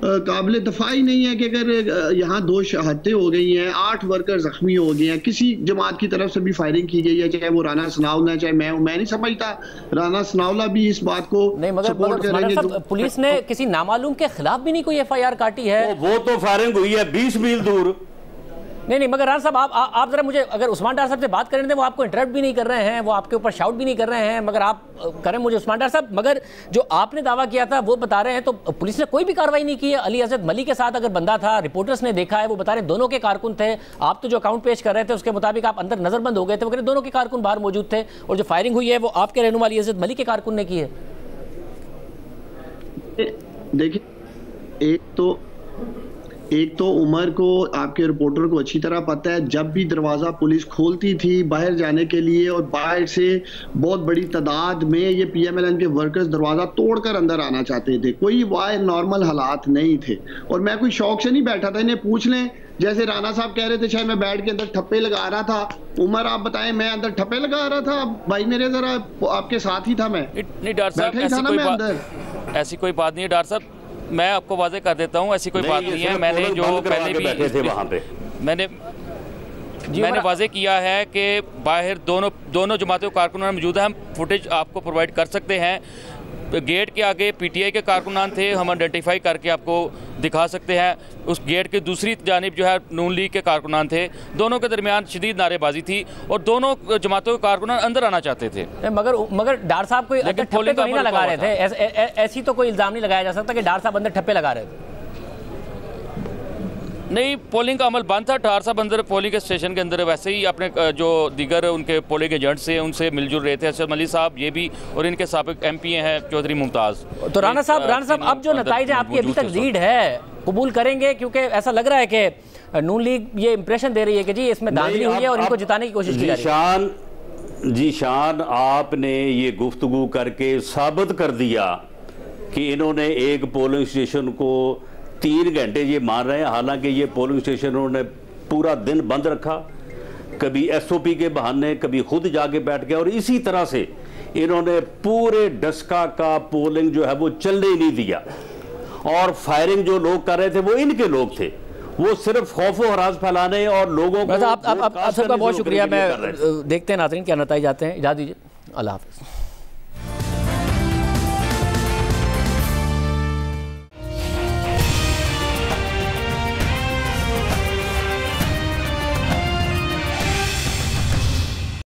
काबिल दफा ही नहीं है कि अगर यहाँ 2 शहादतें हो गई हैं, 8 वर्कर जख्मी हो गए हैं, किसी जमात की तरफ से भी फायरिंग की गई है, चाहे वो राना सनाउल्ला, चाहे मैं नहीं समझता राना सनाउल्ला भी इस बात को सपोर्ट करेंगे। पुलिस ने किसी नामालूम के खिलाफ भी नहीं कोई FIR काटी है। वो तो फायरिंग हुई है 20 मील दूर। नहीं, मगर राना साहब आप जरा मुझे, अगर उस्मान डार साहब से बात कर रहे थे वो आपको इंटरप्ट भी नहीं कर रहे हैं, वो आपके ऊपर शाउट भी नहीं कर रहे हैं, मगर आप करें मुझे उस्मान डार साहब। मगर जो आपने दावा किया था वो बता रहे हैं, तो पुलिस ने कोई भी कार्रवाई नहीं की है। अली असजद मली के साथ अगर बंदा था, रिपोर्टर्स ने देखा है, वो बता रहे हैं दोनों के कारकुन थे। आप तो जो अकाउंट पेश कर रहे थे उसके मुताबिक आप अंदर नजरबंद हो गए थे, वो दोनों के कारकुन बाहर मौजूद थे, और जो फायरिंग हुई है वो आपके रहनुमा अली असजद मली के कारकुन ने की है। देखिए, एक तो उमर को, आपके रिपोर्टर को अच्छी तरह पता है, जब भी दरवाज़ा पुलिस खोलती थी बाहर जाने के लिए और बाहर से बहुत बड़ी तादाद में ये PMLN के वर्कर्स दरवाज़ा तोड़कर अंदर आना चाहते थे। कोई वाह नॉर्मल हालात नहीं थे। और मैं कोई शौक से नहीं बैठा था, इन्हें पूछ लें, जैसे राना साहब कह रहे थे शायद मैं बैठ के अंदर ठप्पे लगा रहा था। उमर आप बताएं, मैं अंदर ठप्पे लगा रहा था भाई मेरे, जरा आपके साथ ही था मैं। नहीं डार साहब, ऐसी कोई बात नहीं है डार साहब, मैं आपको वाजे कर देता हूं, ऐसी कोई बात नहीं है। मैंने जो पहले भी बैठे थे वहां पे मैंने वाजे किया है कि बाहर दोनों जमातों के कारकुनान मौजूद हैं। हम फुटेज आपको प्रोवाइड कर सकते हैं। गेट के आगे PTI के कारकुनान थे, हम आइडेंटिफाई करके आपको दिखा सकते हैं। उस गेट की दूसरी जानिब जो है नून लीग के कारकुनान थे। दोनों के दरमियान शदीद नारेबाजी थी और दोनों जमातों के कारकुनान अंदर आना चाहते थे। मगर डार साहब कोई ठप्पे तो नहीं ना लगा रहे थे, ऐसी तो कोई इल्ज़ाम नहीं लगाया जा सकता कि डार साहब अंदर ठप्पे लगा रहे थे। नहीं, पोलिंग का अमल बंद था। डार साहब अंदर पोलिंग के स्टेशन के अंदर वैसे ही अपने जो दीगर उनके पोलिंग एजेंट से उनसे मिलजुल रहे थे। असद मली साहब ये भी, और इनके साबिक MP हैं चौधरी मुमताज़। तो राना साहब अब जो नताइज आपकी अभी तक लीड है, कबूल करेंगे? क्योंकि ऐसा लग रहा है कि नून लीग ये इंप्रेशन दे रही है कि जी इसमें धांधली हुई है और इनको जिताने की कोशिश की जा रही है। जी शान, आपने ये गुफ्तगू करके साबित कर दिया कि इन्होंने एक पोलिंग स्टेशन को 3 घंटे ये मान रहे हैं, हालांकि ये पोलिंग स्टेशन उन्होंने पूरा दिन बंद रखा, कभी SOP के बहाने, कभी खुद जाके बैठ गया, और इसी तरह से इन्होंने पूरे डस्का का पोलिंग जो है वो चलने ही नहीं दिया। और फायरिंग जो लोग कर रहे थे वो इनके लोग थे, वो सिर्फ खौफ व हरास फैलाने और लोगों को। आप सबका बहुत शुक्रिया। मैं देखते हैं नाज़रीन क्या नतीजे आते हैं। इजाज़त दीजिए, अल्लाह हाफ़िज़।